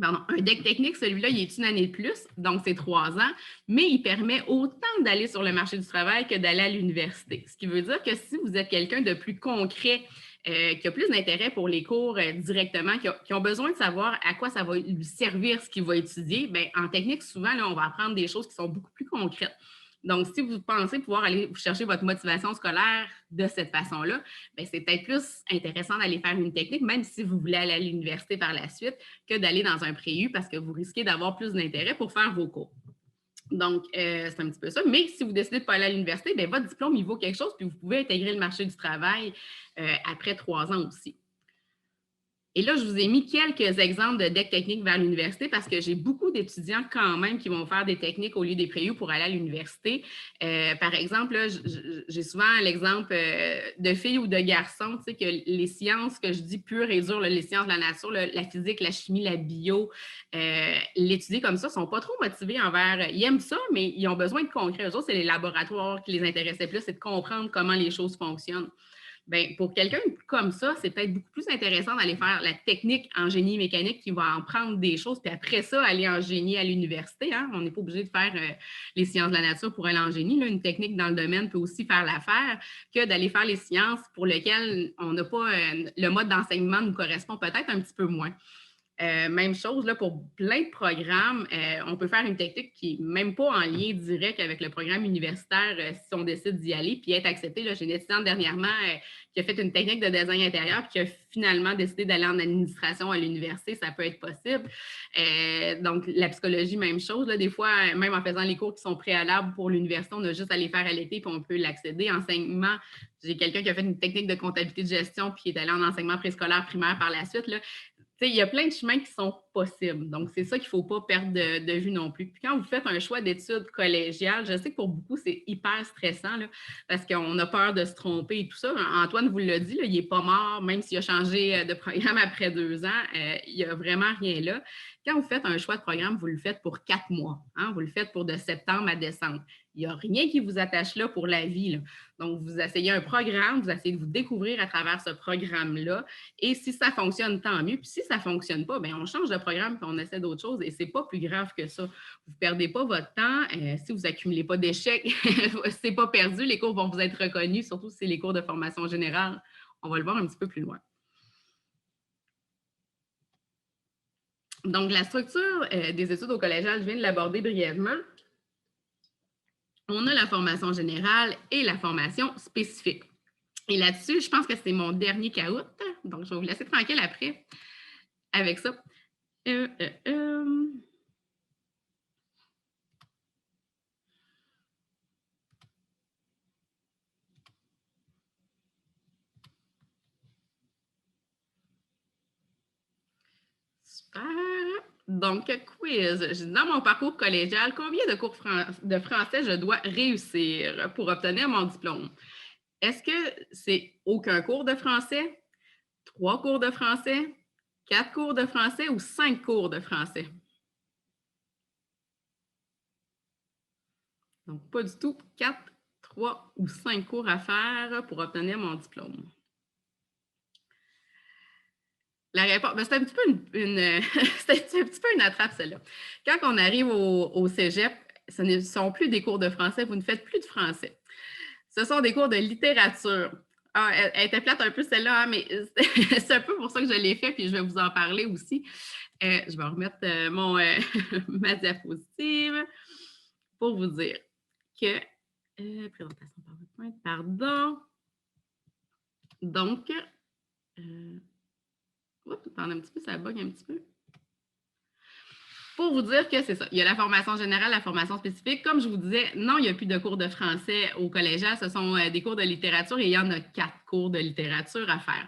Pardon, un DEC technique, celui-là, il est une année de plus, donc c'est 3 ans, mais il permet autant d'aller sur le marché du travail que d'aller à l'université. Ce qui veut dire que si vous êtes quelqu'un de plus concret, qui a plus d'intérêt pour les cours directement, qui ont besoin de savoir à quoi ça va lui servir ce qu'il va étudier, bien, en technique, souvent, là, on va apprendre des choses qui sont beaucoup plus concrètes. Donc, si vous pensez pouvoir aller chercher votre motivation scolaire de cette façon-là, bien, c'est peut-être plus intéressant d'aller faire une technique, même si vous voulez aller à l'université par la suite, que d'aller dans un pré-U parce que vous risquez d'avoir plus d'intérêt pour faire vos cours. Donc, c'est un petit peu ça. Mais si vous décidez de ne pas aller à l'université, bien, votre diplôme, il vaut quelque chose, puis vous pouvez intégrer le marché du travail après 3 ans aussi. Et là, je vous ai mis quelques exemples de DEC techniques vers l'université parce que j'ai beaucoup d'étudiants quand même qui vont faire des techniques au lieu des pré-U pour aller à l'université. Par exemple, là, j'ai souvent l'exemple de filles ou de garçons, tu sais, que les sciences que je dis pures et dures, là, les sciences de la nature, la physique, la chimie, la bio, l'étudier comme ça, ne sont pas trop motivés envers... Ils aiment ça, mais ils ont besoin de concret. Eux autres, c'est les laboratoires qui les intéressaient plus, c'est de comprendre comment les choses fonctionnent. Bien, pour quelqu'un comme ça, c'est peut-être beaucoup plus intéressant d'aller faire la technique en génie mécanique qui va en prendre des choses, puis après ça, aller en génie à l'université. Hein? On n'est pas obligé de faire les sciences de la nature pour aller en génie. Là. Une technique dans le domaine peut aussi faire l'affaire que d'aller faire les sciences pour lesquelles on n'a pas le mode d'enseignement nous correspond peut-être un petit peu moins. Même chose là, pour plein de programmes, on peut faire une technique qui n'est même pas en lien direct avec le programme universitaire si on décide d'y aller puis être accepté. J'ai une étudiante dernièrement qui a fait une technique de design intérieur puis qui a finalement décidé d'aller en administration à l'université. Ça peut être possible. Donc, la psychologie, même chose. Là, des fois, même en faisant les cours qui sont préalables pour l'université, on a juste à les faire à l'été puis on peut l'accéder. Enseignement, j'ai quelqu'un qui a fait une technique de comptabilité de gestion puis qui est allé en enseignement préscolaire primaire par la suite. Là. Il y a plein de chemins qui sont possibles. Donc, c'est ça qu'il ne faut pas perdre de vue non plus. Puis quand vous faites un choix d'études collégiales, je sais que pour beaucoup, c'est hyper stressant là, parce qu'on a peur de se tromper et tout ça. Antoine vous l'a dit, là, il n'est pas mort, même s'il a changé de programme après 2 ans. Il n'y a vraiment rien là. Quand vous faites un choix de programme, vous le faites pour 4 mois. Hein? Vous le faites pour de septembre à décembre. Il n'y a rien qui vous attache là pour la vie. Là. Donc, vous essayez un programme, vous essayez de vous découvrir à travers ce programme-là. Et si ça fonctionne, tant mieux. Puis si ça ne fonctionne pas, bien, on change de programme et on essaie d'autres choses. Et ce n'est pas plus grave que ça. Vous ne perdez pas votre temps. Si vous n'accumulez pas d'échecs, ce n'est pas perdu. Les cours vont vous être reconnus, surtout si c'est les cours de formation générale. On va le voir un petit peu plus loin. Donc, la structure des études au collégial, je viens de l'aborder brièvement. On a la formation générale et la formation spécifique. Et là-dessus, je pense que c'est mon dernier caout, donc je vais vous laisser tranquille après avec ça. Super. Donc, quiz. Dans mon parcours collégial, combien de cours de français je dois réussir pour obtenir mon diplôme? Est-ce que c'est aucun cours de français, 3 cours de français, 4 cours de français ou 5 cours de français? Donc, pas du tout. 4, 3 ou 5 cours à faire pour obtenir mon diplôme. La réponse, ben, c'est un petit peu une attrape, celle-là. Quand on arrive au cégep, ce ne sont plus des cours de français, vous ne faites plus de français. Ce sont des cours de littérature. Ah, elle était plate un peu celle-là, hein, mais c'est un peu pour ça que je l'ai fait, puis je vais vous en parler aussi. Je vais remettre ma diapositive pour vous dire que... présentation PowerPoint, pardon. Donc... attendez un petit peu, ça bug un petit peu. Pour vous dire que c'est ça. Il y a la formation générale, la formation spécifique. Comme je vous disais, non, il n'y a plus de cours de français au collégial. Ce sont des cours de littérature et il y en a 4 cours de littérature à faire.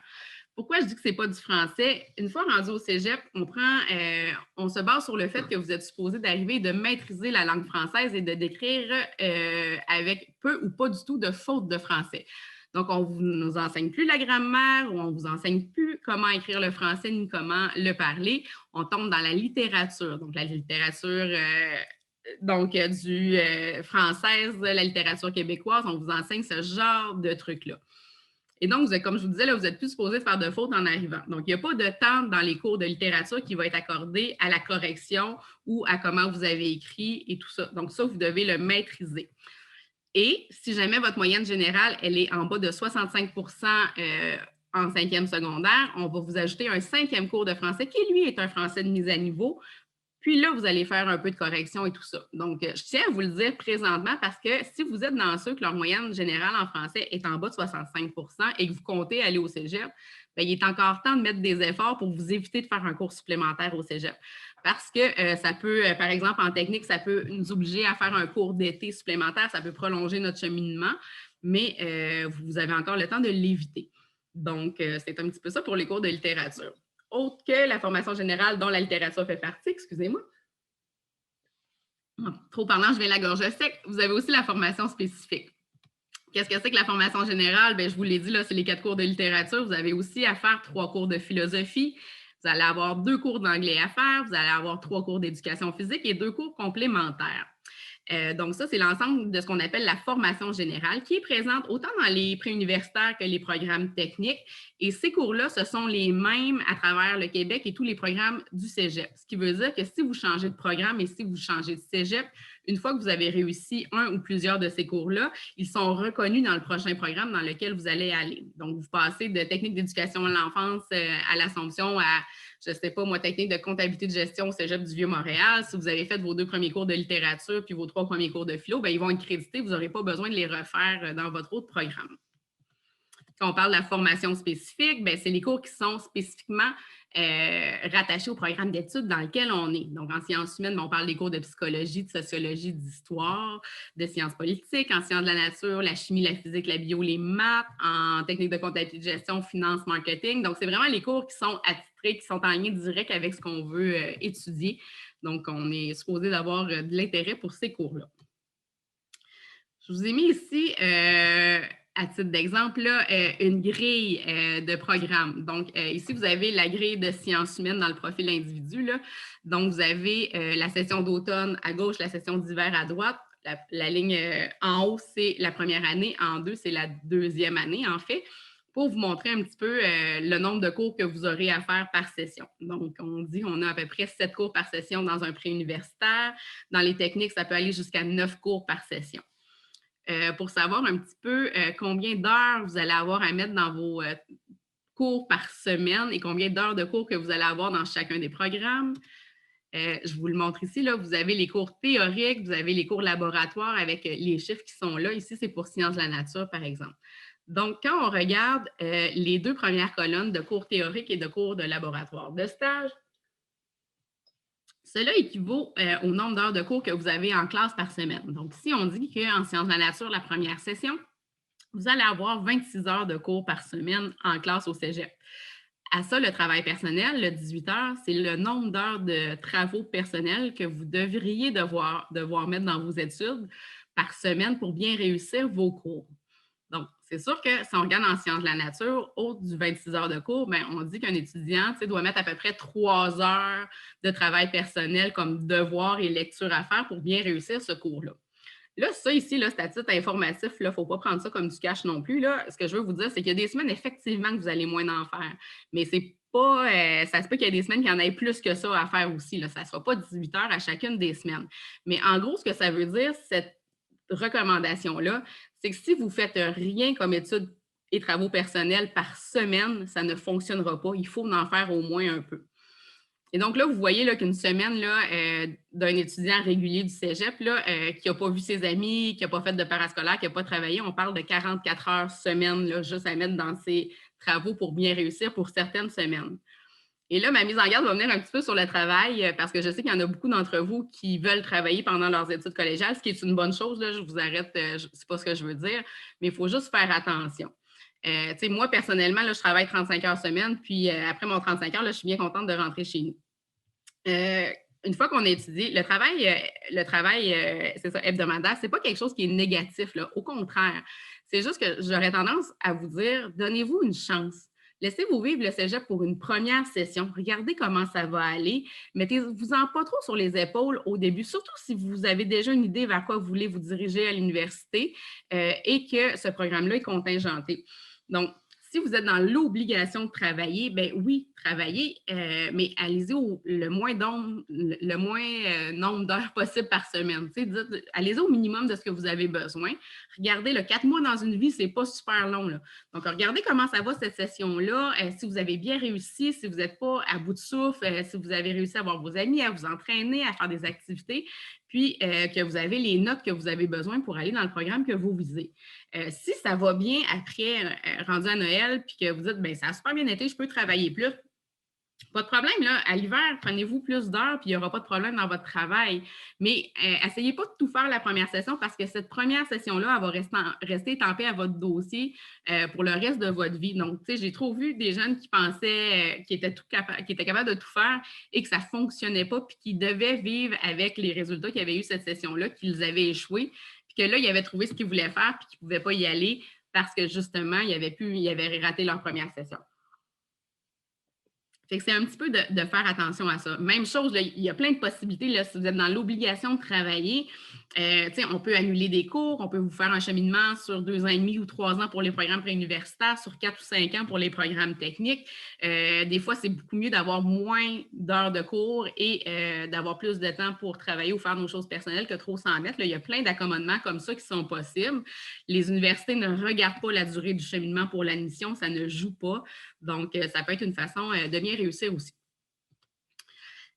Pourquoi je dis que ce n'est pas du français? Une fois rendu au cégep, on se base sur le fait que vous êtes supposé d'arriver et de maîtriser la langue française et de décrire avec peu ou pas du tout de fautes de français. Donc, on ne nous enseigne plus la grammaire ou on ne vous enseigne plus comment écrire le français ni comment le parler. On tombe dans la littérature. Donc, la littérature du française, la littérature québécoise, on vous enseigne ce genre de trucs-là. Et donc, comme je vous disais, là, vous n'êtes plus supposé faire de fautes en arrivant. Donc, il n'y a pas de temps dans les cours de littérature qui va être accordé à la correction ou à comment vous avez écrit et tout ça. Donc, ça, vous devez le maîtriser. Et si jamais votre moyenne générale, elle est en bas de 65 en 5e secondaire, on va vous ajouter un 5e cours de français qui, lui, est un français de mise à niveau. Puis là, vous allez faire un peu de correction et tout ça. Donc, je tiens à vous le dire présentement parce que si vous êtes dans ceux que leur moyenne générale en français est en bas de 65 et que vous comptez aller au cégep, bien, il est encore temps de mettre des efforts pour vous éviter de faire un cours supplémentaire au cégep. Parce que ça peut, par exemple, en technique, ça peut nous obliger à faire un cours d'été supplémentaire, ça peut prolonger notre cheminement, mais vous avez encore le temps de l'éviter. Donc, c'est un petit peu ça pour les cours de littérature. Autre que la formation générale dont la littérature fait partie, excusez-moi. Trop parlant, je viens la gorge sec. Vous avez aussi la formation spécifique. Qu'est-ce que c'est que la formation générale? Bien, je vous l'ai dit, là, c'est les 4 cours de littérature. Vous avez aussi à faire 3 cours de philosophie. Vous allez avoir 2 cours d'anglais à faire. Vous allez avoir 3 cours d'éducation physique et 2 cours complémentaires. Donc ça, c'est l'ensemble de ce qu'on appelle la formation générale qui est présente autant dans les préuniversitaires que les programmes techniques. Et ces cours-là, ce sont les mêmes à travers le Québec et tous les programmes du cégep. Ce qui veut dire que si vous changez de programme et si vous changez de cégep, une fois que vous avez réussi un ou plusieurs de ces cours-là, ils sont reconnus dans le prochain programme dans lequel vous allez aller. Donc, vous passez de technique d'éducation de l'enfance à l'Assomption à, je ne sais pas, moi, technique de comptabilité de gestion au cégep du Vieux-Montréal. Si vous avez fait vos 2 premiers cours de littérature puis vos 3 premiers cours de philo, bien, ils vont être crédités. Vous n'aurez pas besoin de les refaire dans votre autre programme. Quand on parle de la formation spécifique, bien, c'est les cours qui sont spécifiquement rattachés au programme d'études dans lequel on est. Donc, en sciences humaines, on parle des cours de psychologie, de sociologie, d'histoire, de sciences politiques, en sciences de la nature, la chimie, la physique, la bio, les maths, en technique de comptabilité de gestion, finance, marketing. Donc, c'est vraiment les cours qui sont attitrés, qui sont en lien direct avec ce qu'on veut étudier. Donc, on est supposé d'avoir de l'intérêt pour ces cours-là. Je vous ai mis ici à titre d'exemple, une grille de programme. Donc, ici, vous avez la grille de sciences humaines dans le profil individu. Là. Donc, vous avez la session d'automne à gauche, la session d'hiver à droite. La ligne en haut, c'est la première année. En 2, c'est la 2e année, en fait, pour vous montrer un petit peu le nombre de cours que vous aurez à faire par session. Donc, on dit qu'on a à peu près 7 cours par session dans un préuniversitaire. Dans les techniques, ça peut aller jusqu'à 9 cours par session. Pour savoir un petit peu combien d'heures vous allez avoir à mettre dans vos cours par semaine et combien d'heures de cours que vous allez avoir dans chacun des programmes. Je vous le montre ici. Là, vous avez les cours théoriques, vous avez les cours laboratoires avec les chiffres qui sont là. Ici, c'est pour sciences de la nature, par exemple. Donc, quand on regarde les 2 premières colonnes de cours théoriques et de cours de laboratoire de stage, cela équivaut au nombre d'heures de cours que vous avez en classe par semaine. Donc, si on dit qu'en sciences de la nature, la première session, vous allez avoir 26 heures de cours par semaine en classe au cégep. À ça, le travail personnel, le 18 heures, c'est le nombre d'heures de travaux personnels que vous devriez devoir mettre dans vos études par semaine pour bien réussir vos cours. Donc, c'est sûr que si on regarde en sciences de la nature, au-delà du 26 heures de cours, bien, on dit qu'un étudiant doit mettre à peu près 3 heures de travail personnel comme devoir et lecture à faire pour bien réussir ce cours-là. Là, ça ici, là, c'est à titre informatif, il ne faut pas prendre ça comme du cash non plus. Là. Ce que je veux vous dire, c'est qu'il y a des semaines, effectivement, que vous allez moins en faire. Mais c'est pas, ça se peut qu'il y ait des semaines qu'il y en ait plus que ça à faire aussi. Là. Ça ne sera pas 18 heures à chacune des semaines. Mais en gros, ce que ça veut dire, cette recommandation-là, c'est que si vous ne faites rien comme études et travaux personnels par semaine, ça ne fonctionnera pas. Il faut en faire au moins un peu. Et donc là, vous voyez là, qu'une semaine là, d'un étudiant régulier du cégep là, qui n'a pas vu ses amis, qui n'a pas fait de parascolaire, qui n'a pas travaillé, on parle de 44 heures semaine là, juste à mettre dans ses travaux pour bien réussir pour certaines semaines. Et là, ma mise en garde va venir un petit peu sur le travail parce que je sais qu'il y en a beaucoup d'entre vous qui veulent travailler pendant leurs études collégiales, ce qui est une bonne chose. Là, je vous arrête, c'est pas ce que je veux dire, mais il faut juste faire attention. Moi, personnellement, là, je travaille 35 heures semaine, puis après mon 35 heures, là, je suis bien contente de rentrer chez nous. Une fois qu'on a étudié, le travail c'est ça, hebdomadaire, c'est pas quelque chose qui est négatif, là. Au contraire, C'est juste que j'aurais tendance à vous dire, donnez-vous une chance. Laissez-vous vivre le cégep pour une première session. Regardez comment ça va aller. Mettez-vous-en pas trop sur les épaules au début, surtout si vous avez déjà une idée vers quoi vous voulez vous diriger à l'université et que ce programme-là est contingenté. Donc, si vous êtes dans l'obligation de travailler, bien oui, travaillez, mais allez-y le moins nombre d'heures possible par semaine. Allez-y au minimum de ce que vous avez besoin. Regardez, 4 mois dans une vie, ce n'est pas super long. Là. Donc, regardez comment ça va cette session-là. Si vous avez bien réussi, si vous n'êtes pas à bout de souffle, si vous avez réussi à voir vos amis, à vous entraîner, à faire des activités, puis que vous avez les notes que vous avez besoin pour aller dans le programme que vous visez. Si ça va bien après, rendu à Noël, puis que vous dites, bien, ça a super bien été, je peux travailler plus, pas de problème, là. À l'hiver, prenez-vous plus d'heures, puis il n'y aura pas de problème dans votre travail. Mais essayez pas de tout faire la première session parce que cette première session-là, elle va rester tampée à votre dossier pour le reste de votre vie. Donc, tu sais, j'ai trop vu des jeunes qui pensaient qu'ils étaient capables de tout faire et que ça ne fonctionnait pas, puis qui devaient vivre avec les résultats qu'il y avait eu cette session-là, qu'ils avaient échoué, puis que là, ils avaient trouvé ce qu'ils voulaient faire, puis qu'ils ne pouvaient pas y aller parce que justement, ils avaient raté leur première session. Fait que c'est un petit peu de faire attention à ça. Même chose, là, il y a plein de possibilités. Là, si vous êtes dans l'obligation de travailler, on peut annuler des cours, on peut vous faire un cheminement sur 2 ans et demi ou 3 ans pour les programmes préuniversitaires, sur 4 ou 5 ans pour les programmes techniques. Des fois, c'est beaucoup mieux d'avoir moins d'heures de cours et d'avoir plus de temps pour travailler ou faire nos choses personnelles que trop s'en mettre. Là, il y a plein d'accommodements comme ça qui sont possibles. Les universités ne regardent pas la durée du cheminement pour l'admission, ça ne joue pas. Donc, ça peut être une façon de bien réussir aussi.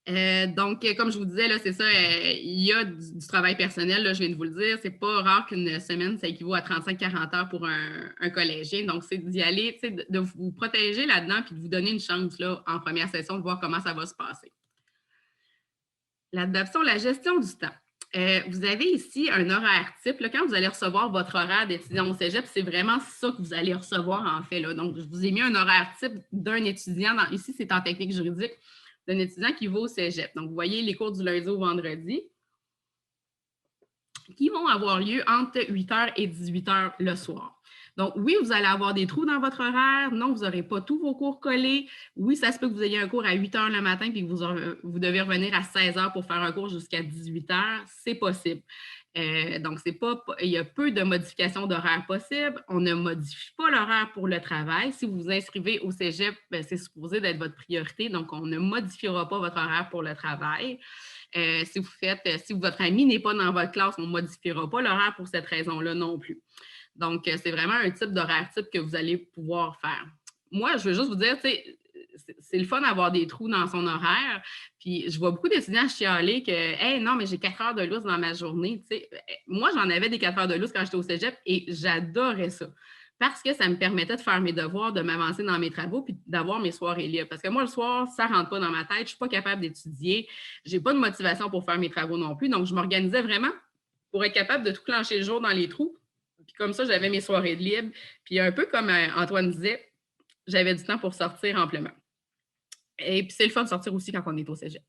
Donc, comme je vous disais, là, c'est ça, il y a du travail personnel, là, je viens de vous le dire. C'est pas rare qu'une semaine, ça équivaut à 35-40 heures pour un collégien. Donc, c'est d'y aller, de vous protéger là-dedans puis de vous donner une chance là, en première session de voir comment ça va se passer. L'adaptation, la gestion du temps. Vous avez ici un horaire type. Là, quand vous allez recevoir votre horaire d'étudiant au cégep, c'est vraiment ça que vous allez recevoir en fait. Là. Donc, je vous ai mis un horaire type d'un étudiant. Ici, c'est en technique juridique, d'un étudiant qui va au cégep. Donc, vous voyez les cours du lundi au vendredi qui vont avoir lieu entre 8h et 18h le soir. Donc, oui, vous allez avoir des trous dans votre horaire. Non, vous n'aurez pas tous vos cours collés. Oui, ça se peut que vous ayez un cours à 8h le matin puis que vous devez revenir à 16h pour faire un cours jusqu'à 18h. C'est possible. Donc, il y a peu de modifications d'horaire possibles. On ne modifie pas l'horaire pour le travail. Si vous vous inscrivez au cégep, c'est supposé d'être votre priorité. Donc, on ne modifiera pas votre horaire pour le travail. Si votre ami n'est pas dans votre classe, on ne modifiera pas l'horaire pour cette raison-là non plus. Donc, c'est vraiment un type d'horaire type que vous allez pouvoir faire. Moi, je veux juste vous dire, c'est le fun d'avoir des trous dans son horaire. Puis, je vois beaucoup d'étudiants chialer que « Hey, non, mais j'ai 4 heures de lousse dans ma journée. » Moi, j'en avais des 4 heures de lousse quand j'étais au cégep et j'adorais ça. Parce que ça me permettait de faire mes devoirs, de m'avancer dans mes travaux puis d'avoir mes soirées libres. Parce que moi, le soir, ça ne rentre pas dans ma tête. Je ne suis pas capable d'étudier. Je n'ai pas de motivation pour faire mes travaux non plus. Donc, je m'organisais vraiment pour être capable de tout clencher le jour dans les trous. Puis comme ça, j'avais mes soirées de libre. Puis un peu comme Antoine disait, j'avais du temps pour sortir amplement. Et puis c'est le fun de sortir aussi quand on est au cégep.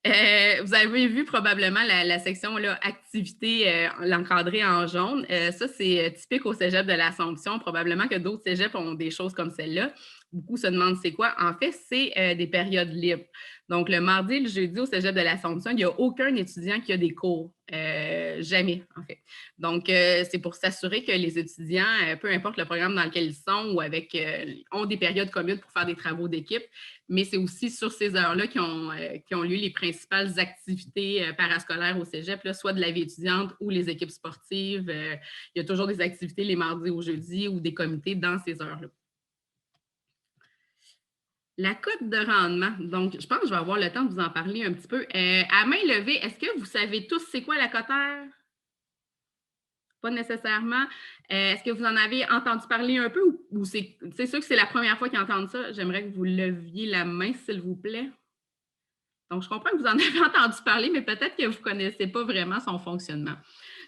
Vous avez vu probablement la section là, activité l'encadrée en jaune. Ça, c'est typique au cégep de l'Assomption. Probablement que d'autres cégeps ont des choses comme celle-là. Beaucoup se demandent c'est quoi. En fait, c'est des périodes libres. Donc, le mardi et le jeudi au cégep de l'Assomption, il n'y a aucun étudiant qui a des cours. Jamais, en fait. Donc, c'est pour s'assurer que les étudiants, peu importe le programme dans lequel ils sont ou ont des périodes communes pour faire des travaux d'équipe, mais c'est aussi sur ces heures-là qui ont lieu les principales activités parascolaires au cégep, là, soit de la vie étudiante ou les équipes sportives. Il y a toujours des activités les mardis ou jeudis ou des comités dans ces heures-là. La cote de rendement. Donc, je pense que je vais avoir le temps de vous en parler un petit peu. À main levée, est-ce que vous savez tous c'est quoi la cotère? Pas nécessairement. Est-ce que vous en avez entendu parler un peu ou c'est sûr que c'est la première fois qu'ils entendent ça? J'aimerais que vous leviez la main, s'il vous plaît. Donc, je comprends que vous en avez entendu parler, mais peut-être que vous ne connaissez pas vraiment son fonctionnement.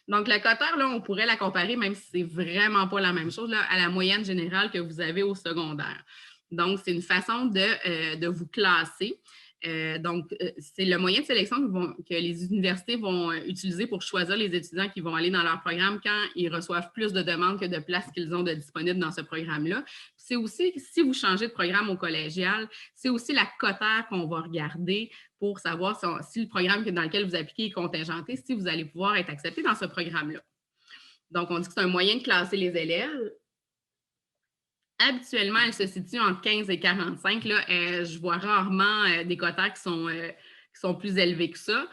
Donc, la cotère, là, on pourrait la comparer, même si ce n'est vraiment pas la même chose, là, à la moyenne générale que vous avez au secondaire. Donc, c'est une façon de vous classer. Donc, c'est le moyen de sélection que les universités vont utiliser pour choisir les étudiants qui vont aller dans leur programme quand ils reçoivent plus de demandes que de places qu'ils ont de disponibles dans ce programme-là. C'est aussi, si vous changez de programme au collégial, c'est aussi la cotère qu'on va regarder pour savoir si le programme dans lequel vous appliquez est contingenté, si vous allez pouvoir être accepté dans ce programme-là. Donc, on dit que c'est un moyen de classer les élèves. Habituellement, elle se situe entre 15 et 45. Là, je vois rarement des cotères qui sont plus élevés que ça.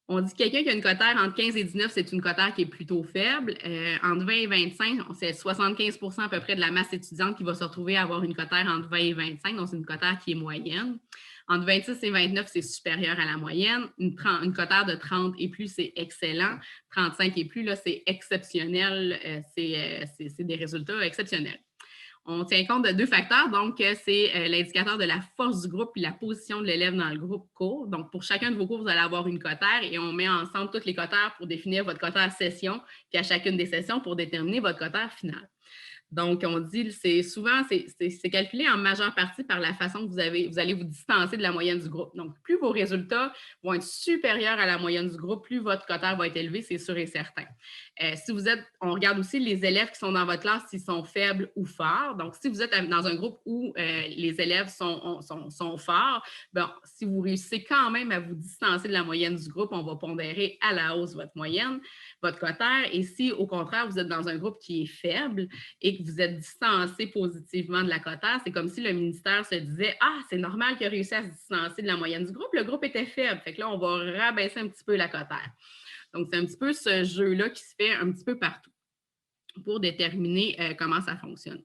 On dit que quelqu'un qui a une cotère entre 15 et 19, c'est une cotère qui est plutôt faible. Entre 20 et 25, c'est 75 % à peu près de la masse étudiante qui va se retrouver à avoir une cotère entre 20 et 25, donc c'est une cotère qui est moyenne. Entre 26 et 29, c'est supérieur à la moyenne. Une cotère de 30 et plus, c'est excellent. 35 et plus, là, c'est exceptionnel. C'est des résultats exceptionnels. On tient compte de 2 facteurs, donc c'est l'indicateur de la force du groupe et la position de l'élève dans le groupe cours. Donc, pour chacun de vos cours, vous allez avoir une cotère et on met ensemble toutes les cotères pour définir votre cotère session, puis à chacune des sessions pour déterminer votre cotère finale. Donc, on dit, c'est calculé en majeure partie par la façon que vous allez vous distancer de la moyenne du groupe. Donc, plus vos résultats vont être supérieurs à la moyenne du groupe, plus votre cotère va être élevé, c'est sûr et certain. On regarde aussi les élèves qui sont dans votre classe, s'ils sont faibles ou forts. Donc, si vous êtes dans un groupe où les élèves sont forts, bon, si vous réussissez quand même à vous distancer de la moyenne du groupe, on va pondérer à la hausse votre moyenne, votre cotère. Et si, au contraire, vous êtes dans un groupe qui est faible et que vous êtes distancé positivement de la cotère, c'est comme si le ministère se disait « Ah, c'est normal qu'il a réussi à se distancer de la moyenne du groupe. Le groupe était faible. » Fait que là, on va rabaisser un petit peu la cotère. Donc, c'est un petit peu ce jeu-là qui se fait un petit peu partout pour déterminer comment ça fonctionne.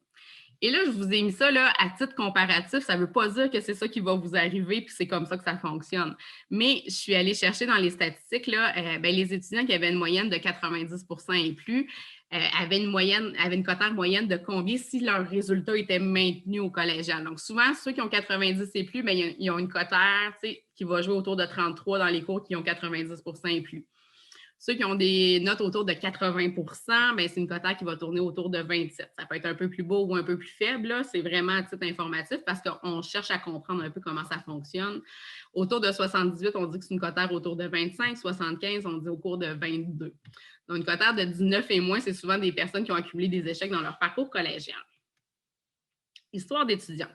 Et là, je vous ai mis ça là, à titre comparatif. Ça ne veut pas dire que c'est ça qui va vous arriver puis c'est comme ça que ça fonctionne. Mais je suis allée chercher dans les statistiques, là, les étudiants qui avaient une moyenne de 90 % et plus avaient une cotère moyenne de combien si leurs résultats étaient maintenus au collégial. Donc, souvent, ceux qui ont 90 et plus, ils ont une cotère qui va jouer autour de 33 dans les cours qui ont 90 % et plus. Ceux qui ont des notes autour de 80 %, c'est une cotère qui va tourner autour de 27. Ça peut être un peu plus beau ou un peu plus faible. C'est vraiment à titre informatif parce qu'on cherche à comprendre un peu comment ça fonctionne. Autour de 78, on dit que c'est une cotère autour de 25. 75, on dit au cours de 22. Donc, une cotère de 19 et moins, c'est souvent des personnes qui ont accumulé des échecs dans leur parcours collégial. Histoire d'étudiants.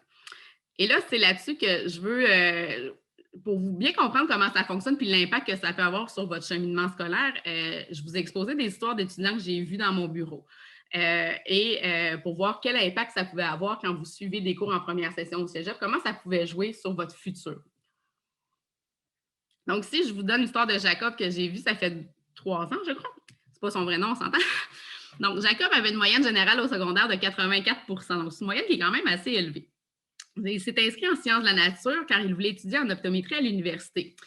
Et là, c'est là-dessus que je veux... pour vous bien comprendre comment ça fonctionne puis l'impact que ça peut avoir sur votre cheminement scolaire, je vous ai exposé des histoires d'étudiants que j'ai vues dans mon bureau. Pour voir quel impact ça pouvait avoir quand vous suivez des cours en première session au cégep, comment ça pouvait jouer sur votre futur. Donc, si je vous donne l'histoire de Jacob que j'ai vue, ça fait 3 ans, je crois. C'est pas son vrai nom, on s'entend. Donc, Jacob avait une moyenne générale au secondaire de 84 %. Donc, c'est une moyenne qui est quand même assez élevée. Il s'est inscrit en sciences de la nature car il voulait étudier en optométrie à l'université.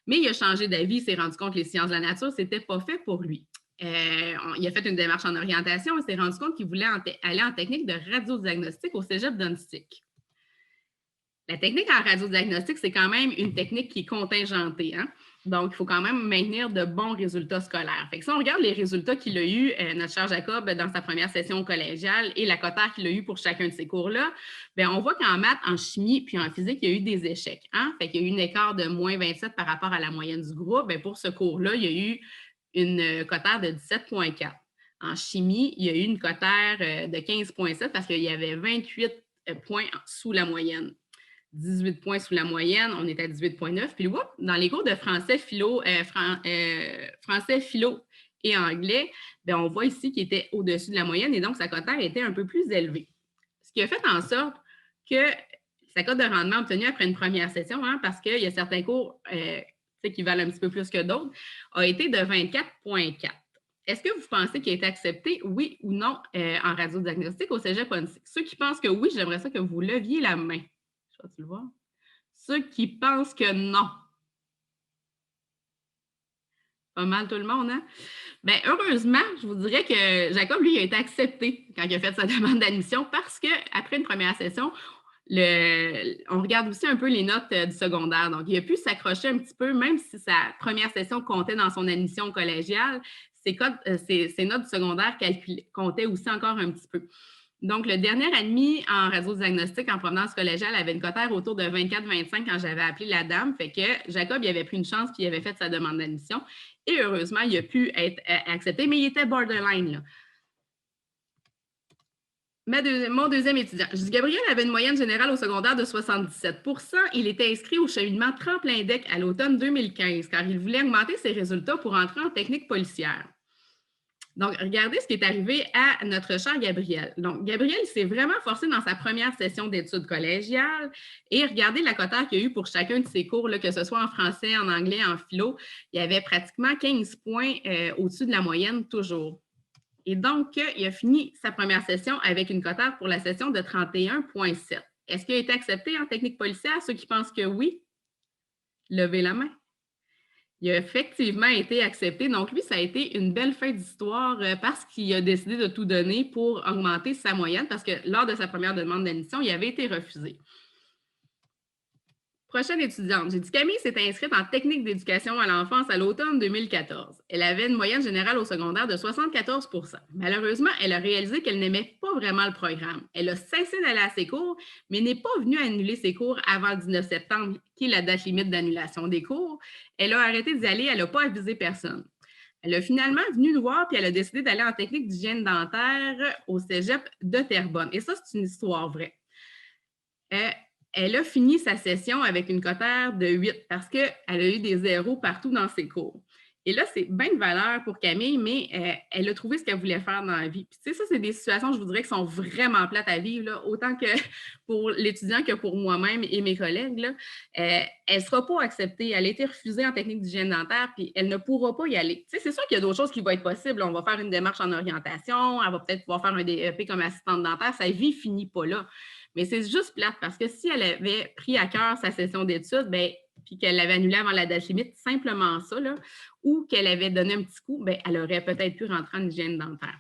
Mais il a changé d'avis, il s'est rendu compte que les sciences de la nature, ce n'était pas fait pour lui. Il a fait une démarche en orientation et s'est rendu compte qu'il voulait aller en technique de radiodiagnostic au cégep d'Unstick. La technique en radiodiagnostic, c'est quand même une technique qui est contingentée. Hein? Donc, il faut quand même maintenir de bons résultats scolaires. Fait que si on regarde les résultats qu'il a eus, notre cher Jacob, dans sa première session collégiale et la cotère qu'il a eue pour chacun de ces cours-là, on voit qu'en maths, en chimie puis en physique, il y a eu des échecs. Hein? Fait qu'il y a eu un écart de moins 27 par rapport à la moyenne du groupe. Pour ce cours-là, il y a eu une cotère de 17,4. En chimie, il y a eu une cotère de 15,7 parce qu'il y avait 28 points sous la moyenne. 18 points sous la moyenne, on est à 18,9. Puis, dans les cours de français, philo et anglais, on voit ici qu'il était au-dessus de la moyenne et donc sa cotère était un peu plus élevée. Ce qui a fait en sorte que sa cote de rendement obtenue après une première session, hein, parce qu'il y a certains cours qui valent un petit peu plus que d'autres, a été de 24,4. Est-ce que vous pensez qu'il a été accepté, oui ou non, en radiodiagnostic au cégep Unstick? Ceux qui pensent que oui, j'aimerais ça que vous leviez la main. Tu le vois? Ceux qui pensent que non. Pas mal tout le monde, hein? Heureusement, je vous dirais que Jacob, lui, il a été accepté quand il a fait sa demande d'admission parce qu'après une première session, on regarde aussi un peu les notes du secondaire. Donc, il a pu s'accrocher un petit peu, même si sa première session comptait dans son admission collégiale, ses notes du secondaire comptaient aussi encore un petit peu. Donc, le dernier admis en radiodiagnostic en provenance collégiale avait une cotère autour de 24-25 quand j'avais appelé la dame. Fait que Jacob, il avait pris une chance puis il avait fait sa demande d'admission. Et heureusement, il a pu être accepté, mais il était borderline, là. Mon deuxième étudiant. Je dis, Gabriel avait une moyenne générale au secondaire de 77 %. Il était inscrit au cheminement Tremplin Deck à l'automne 2015 car il voulait augmenter ses résultats pour entrer en technique policière. Donc, regardez ce qui est arrivé à notre cher Gabriel. Donc, Gabriel s'est vraiment forcé dans sa première session d'études collégiales et regardez la cotère qu'il y a eu pour chacun de ses cours, là, que ce soit en français, en anglais, en philo. Il y avait pratiquement 15 points au-dessus de la moyenne toujours. Et donc, il a fini sa première session avec une cotère pour la session de 31,7. Est-ce qu'il a été accepté en technique policière? Ceux qui pensent que oui, levez la main. Il a effectivement été accepté. Donc, lui, ça a été une belle fin d'histoire parce qu'il a décidé de tout donner pour augmenter sa moyenne parce que lors de sa première demande d'admission, il avait été refusé. Prochaine étudiante. J'ai dit Camille s'est inscrite en technique d'éducation à l'enfance à l'automne 2014. Elle avait une moyenne générale au secondaire de 74 %. Malheureusement, elle a réalisé qu'elle n'aimait pas vraiment le programme. Elle a cessé d'aller à ses cours, mais n'est pas venue annuler ses cours avant le 19 septembre, qui est la date limite d'annulation des cours. Elle a arrêté d'y aller, elle n'a pas avisé personne. Elle a finalement venu nous voir, puis elle a décidé d'aller en technique d'hygiène dentaire au cégep de Terrebonne. Et ça, c'est une histoire vraie. Elle a fini sa session avec une cotère de 8 parce qu'elle a eu des zéros partout dans ses cours. Et là, c'est bien de valeur pour Camille, mais elle a trouvé ce qu'elle voulait faire dans la vie. Puis, tu sais, ça, c'est des situations, je vous dirais, qui sont vraiment plates à vivre, là, autant que pour l'étudiant que pour moi-même et mes collègues. Là. Elle ne sera pas acceptée. Elle a été refusée en technique d'hygiène dentaire, puis elle ne pourra pas y aller. Tu sais, c'est sûr qu'il y a d'autres choses qui vont être possibles. On va faire une démarche en orientation, elle va peut-être pouvoir faire un DEP comme assistante dentaire. Sa vie ne finit pas là. Mais c'est juste plate parce que si elle avait pris à cœur sa session d'études, bien, puis qu'elle l'avait annulée avant la date limite, simplement ça, là, ou qu'elle avait donné un petit coup, bien, elle aurait peut-être pu rentrer en hygiène dentaire.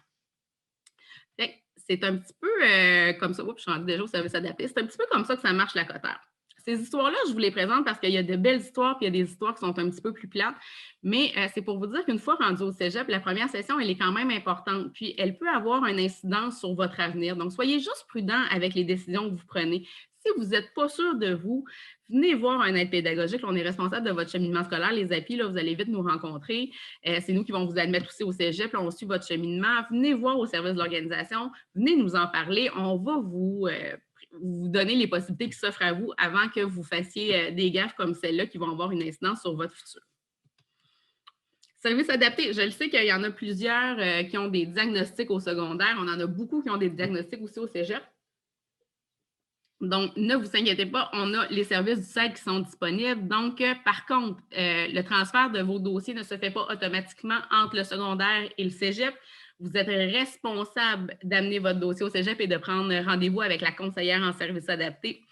C'est un petit peu comme ça. Oups, je suis rendue déjà au service adapté. C'est un petit peu comme ça que ça marche la cotère. Ces histoires-là, je vous les présente parce qu'il y a de belles histoires, puis il y a des histoires qui sont un petit peu plus plates. Mais c'est pour vous dire qu'une fois rendu au cégep, la première session, elle est quand même importante. Puis, elle peut avoir une incidence sur votre avenir. Donc, soyez juste prudent avec les décisions que vous prenez. Si vous n'êtes pas sûr de vous, venez voir un aide pédagogique. On est responsable de votre cheminement scolaire. Les API, là, vous allez vite nous rencontrer. C'est nous qui vont vous admettre aussi au cégep. Là, on suit votre cheminement. Venez voir au service de l'organisation. Venez nous en parler. On va vous donner les possibilités qui s'offrent à vous avant que vous fassiez des gaffes comme celle-là qui vont avoir une incidence sur votre futur. Service adapté, je le sais qu'il y en a plusieurs qui ont des diagnostics au secondaire. On en a beaucoup qui ont des diagnostics aussi au cégep. Donc, ne vous inquiétez pas, on a les services du SAID qui sont disponibles. Donc, par contre, le transfert de vos dossiers ne se fait pas automatiquement entre le secondaire et le cégep. Vous êtes responsable d'amener votre dossier au cégep et de prendre rendez-vous avec la conseillère en service adapté.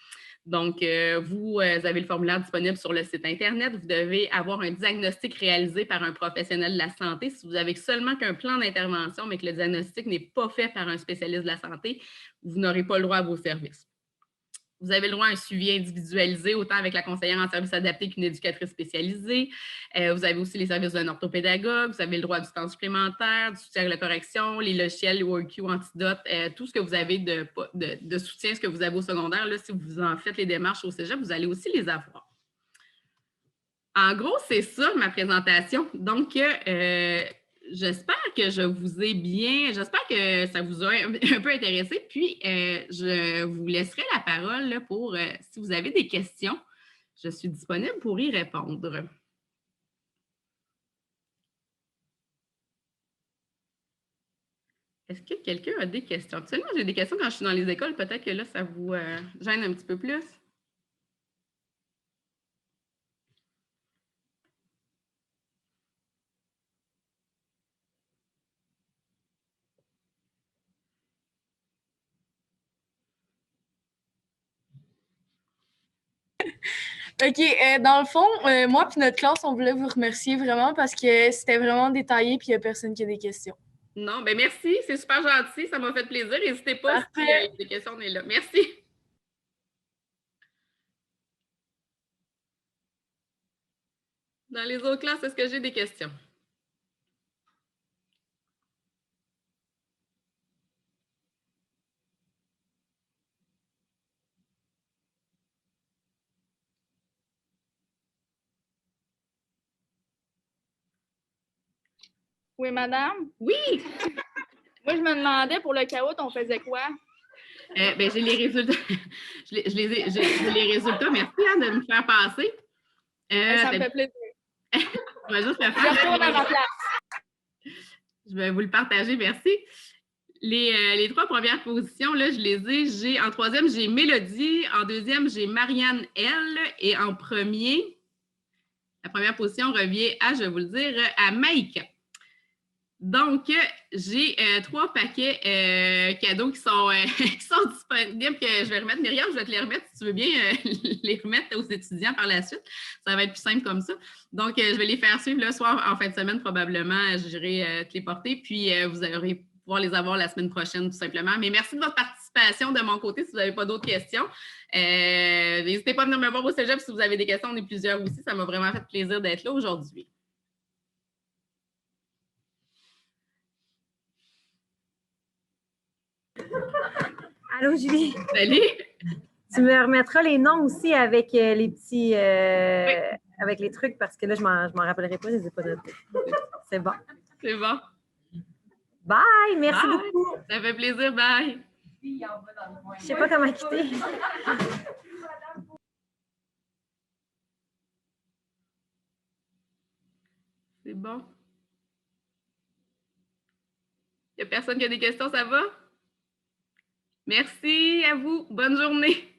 Donc, vous avez le formulaire disponible sur le site Internet. Vous devez avoir un diagnostic réalisé par un professionnel de la santé. Si vous avez seulement qu'un plan d'intervention, mais que le diagnostic n'est pas fait par un spécialiste de la santé, vous n'aurez pas le droit à vos services. Vous avez le droit à un suivi individualisé, autant avec la conseillère en service adapté qu'une éducatrice spécialisée. Vous avez aussi les services d'un orthopédagogue. Vous avez le droit à du temps supplémentaire, du soutien à la correction, les logiciels, les WorkQ, Antidote, tout ce que vous avez de soutien, ce que vous avez au secondaire. Là, si vous en faites les démarches au cégep, vous allez aussi les avoir. En gros, c'est ça ma présentation. Donc, j'espère que je vous ai bien, j'espère que ça vous a un peu intéressé. Puis, je vous laisserai la parole là, pour, si vous avez des questions, je suis disponible pour y répondre. Est-ce que quelqu'un a des questions? Absolument, j'ai des questions quand je suis dans les écoles. Peut-être que là, ça vous gêne un petit peu plus. OK, dans le fond, moi et notre classe, on voulait vous remercier vraiment parce que c'était vraiment détaillé puis il n'y a personne qui a des questions. Non, bien merci, c'est super gentil, ça m'a fait plaisir. N'hésitez pas si il y a des questions, on est là. Merci. Dans les autres classes, est-ce que j'ai des questions? Oui, madame. Oui! Moi, je me demandais pour le caout, on faisait quoi? Ben, j'ai les résultats. J'ai les résultats. Merci de me faire passer. Ça me fait plaisir. Je vais juste le Je faire. retourne à ma place. Je vais vous le partager, merci. Les 3 premières positions, là, je les ai. En troisième, j'ai Mélodie. En deuxième, j'ai Marianne L. Et en premier, la première position revient à, je vais vous le dire, à Maïka. Donc, j'ai 3 paquets cadeaux qui sont disponibles, que je vais remettre. Myriam, je vais te les remettre si tu veux bien les remettre aux étudiants par la suite. Ça va être plus simple comme ça. Donc, je vais les faire suivre le soir, en fin de semaine, probablement. J'irai te les porter. Puis, vous aurez pouvoir les avoir la semaine prochaine, tout simplement. Mais merci de votre participation de mon côté. Si vous n'avez pas d'autres questions, n'hésitez pas à venir me voir au cégep si vous avez des questions. On est plusieurs aussi. Ça m'a vraiment fait plaisir d'être là aujourd'hui. Allô, Julie? Salut! Tu me remettras les noms aussi avec les petits... avec les trucs, parce que là, je m'en rappellerai pas, je les ai pas notés. C'est bon. C'est bon. Bye! Merci Bye. beaucoup. Ça fait plaisir. Bye! Je sais pas comment quitter. C'est bon. Il n'y a personne qui a des questions, ça va? Merci à vous. Bonne journée.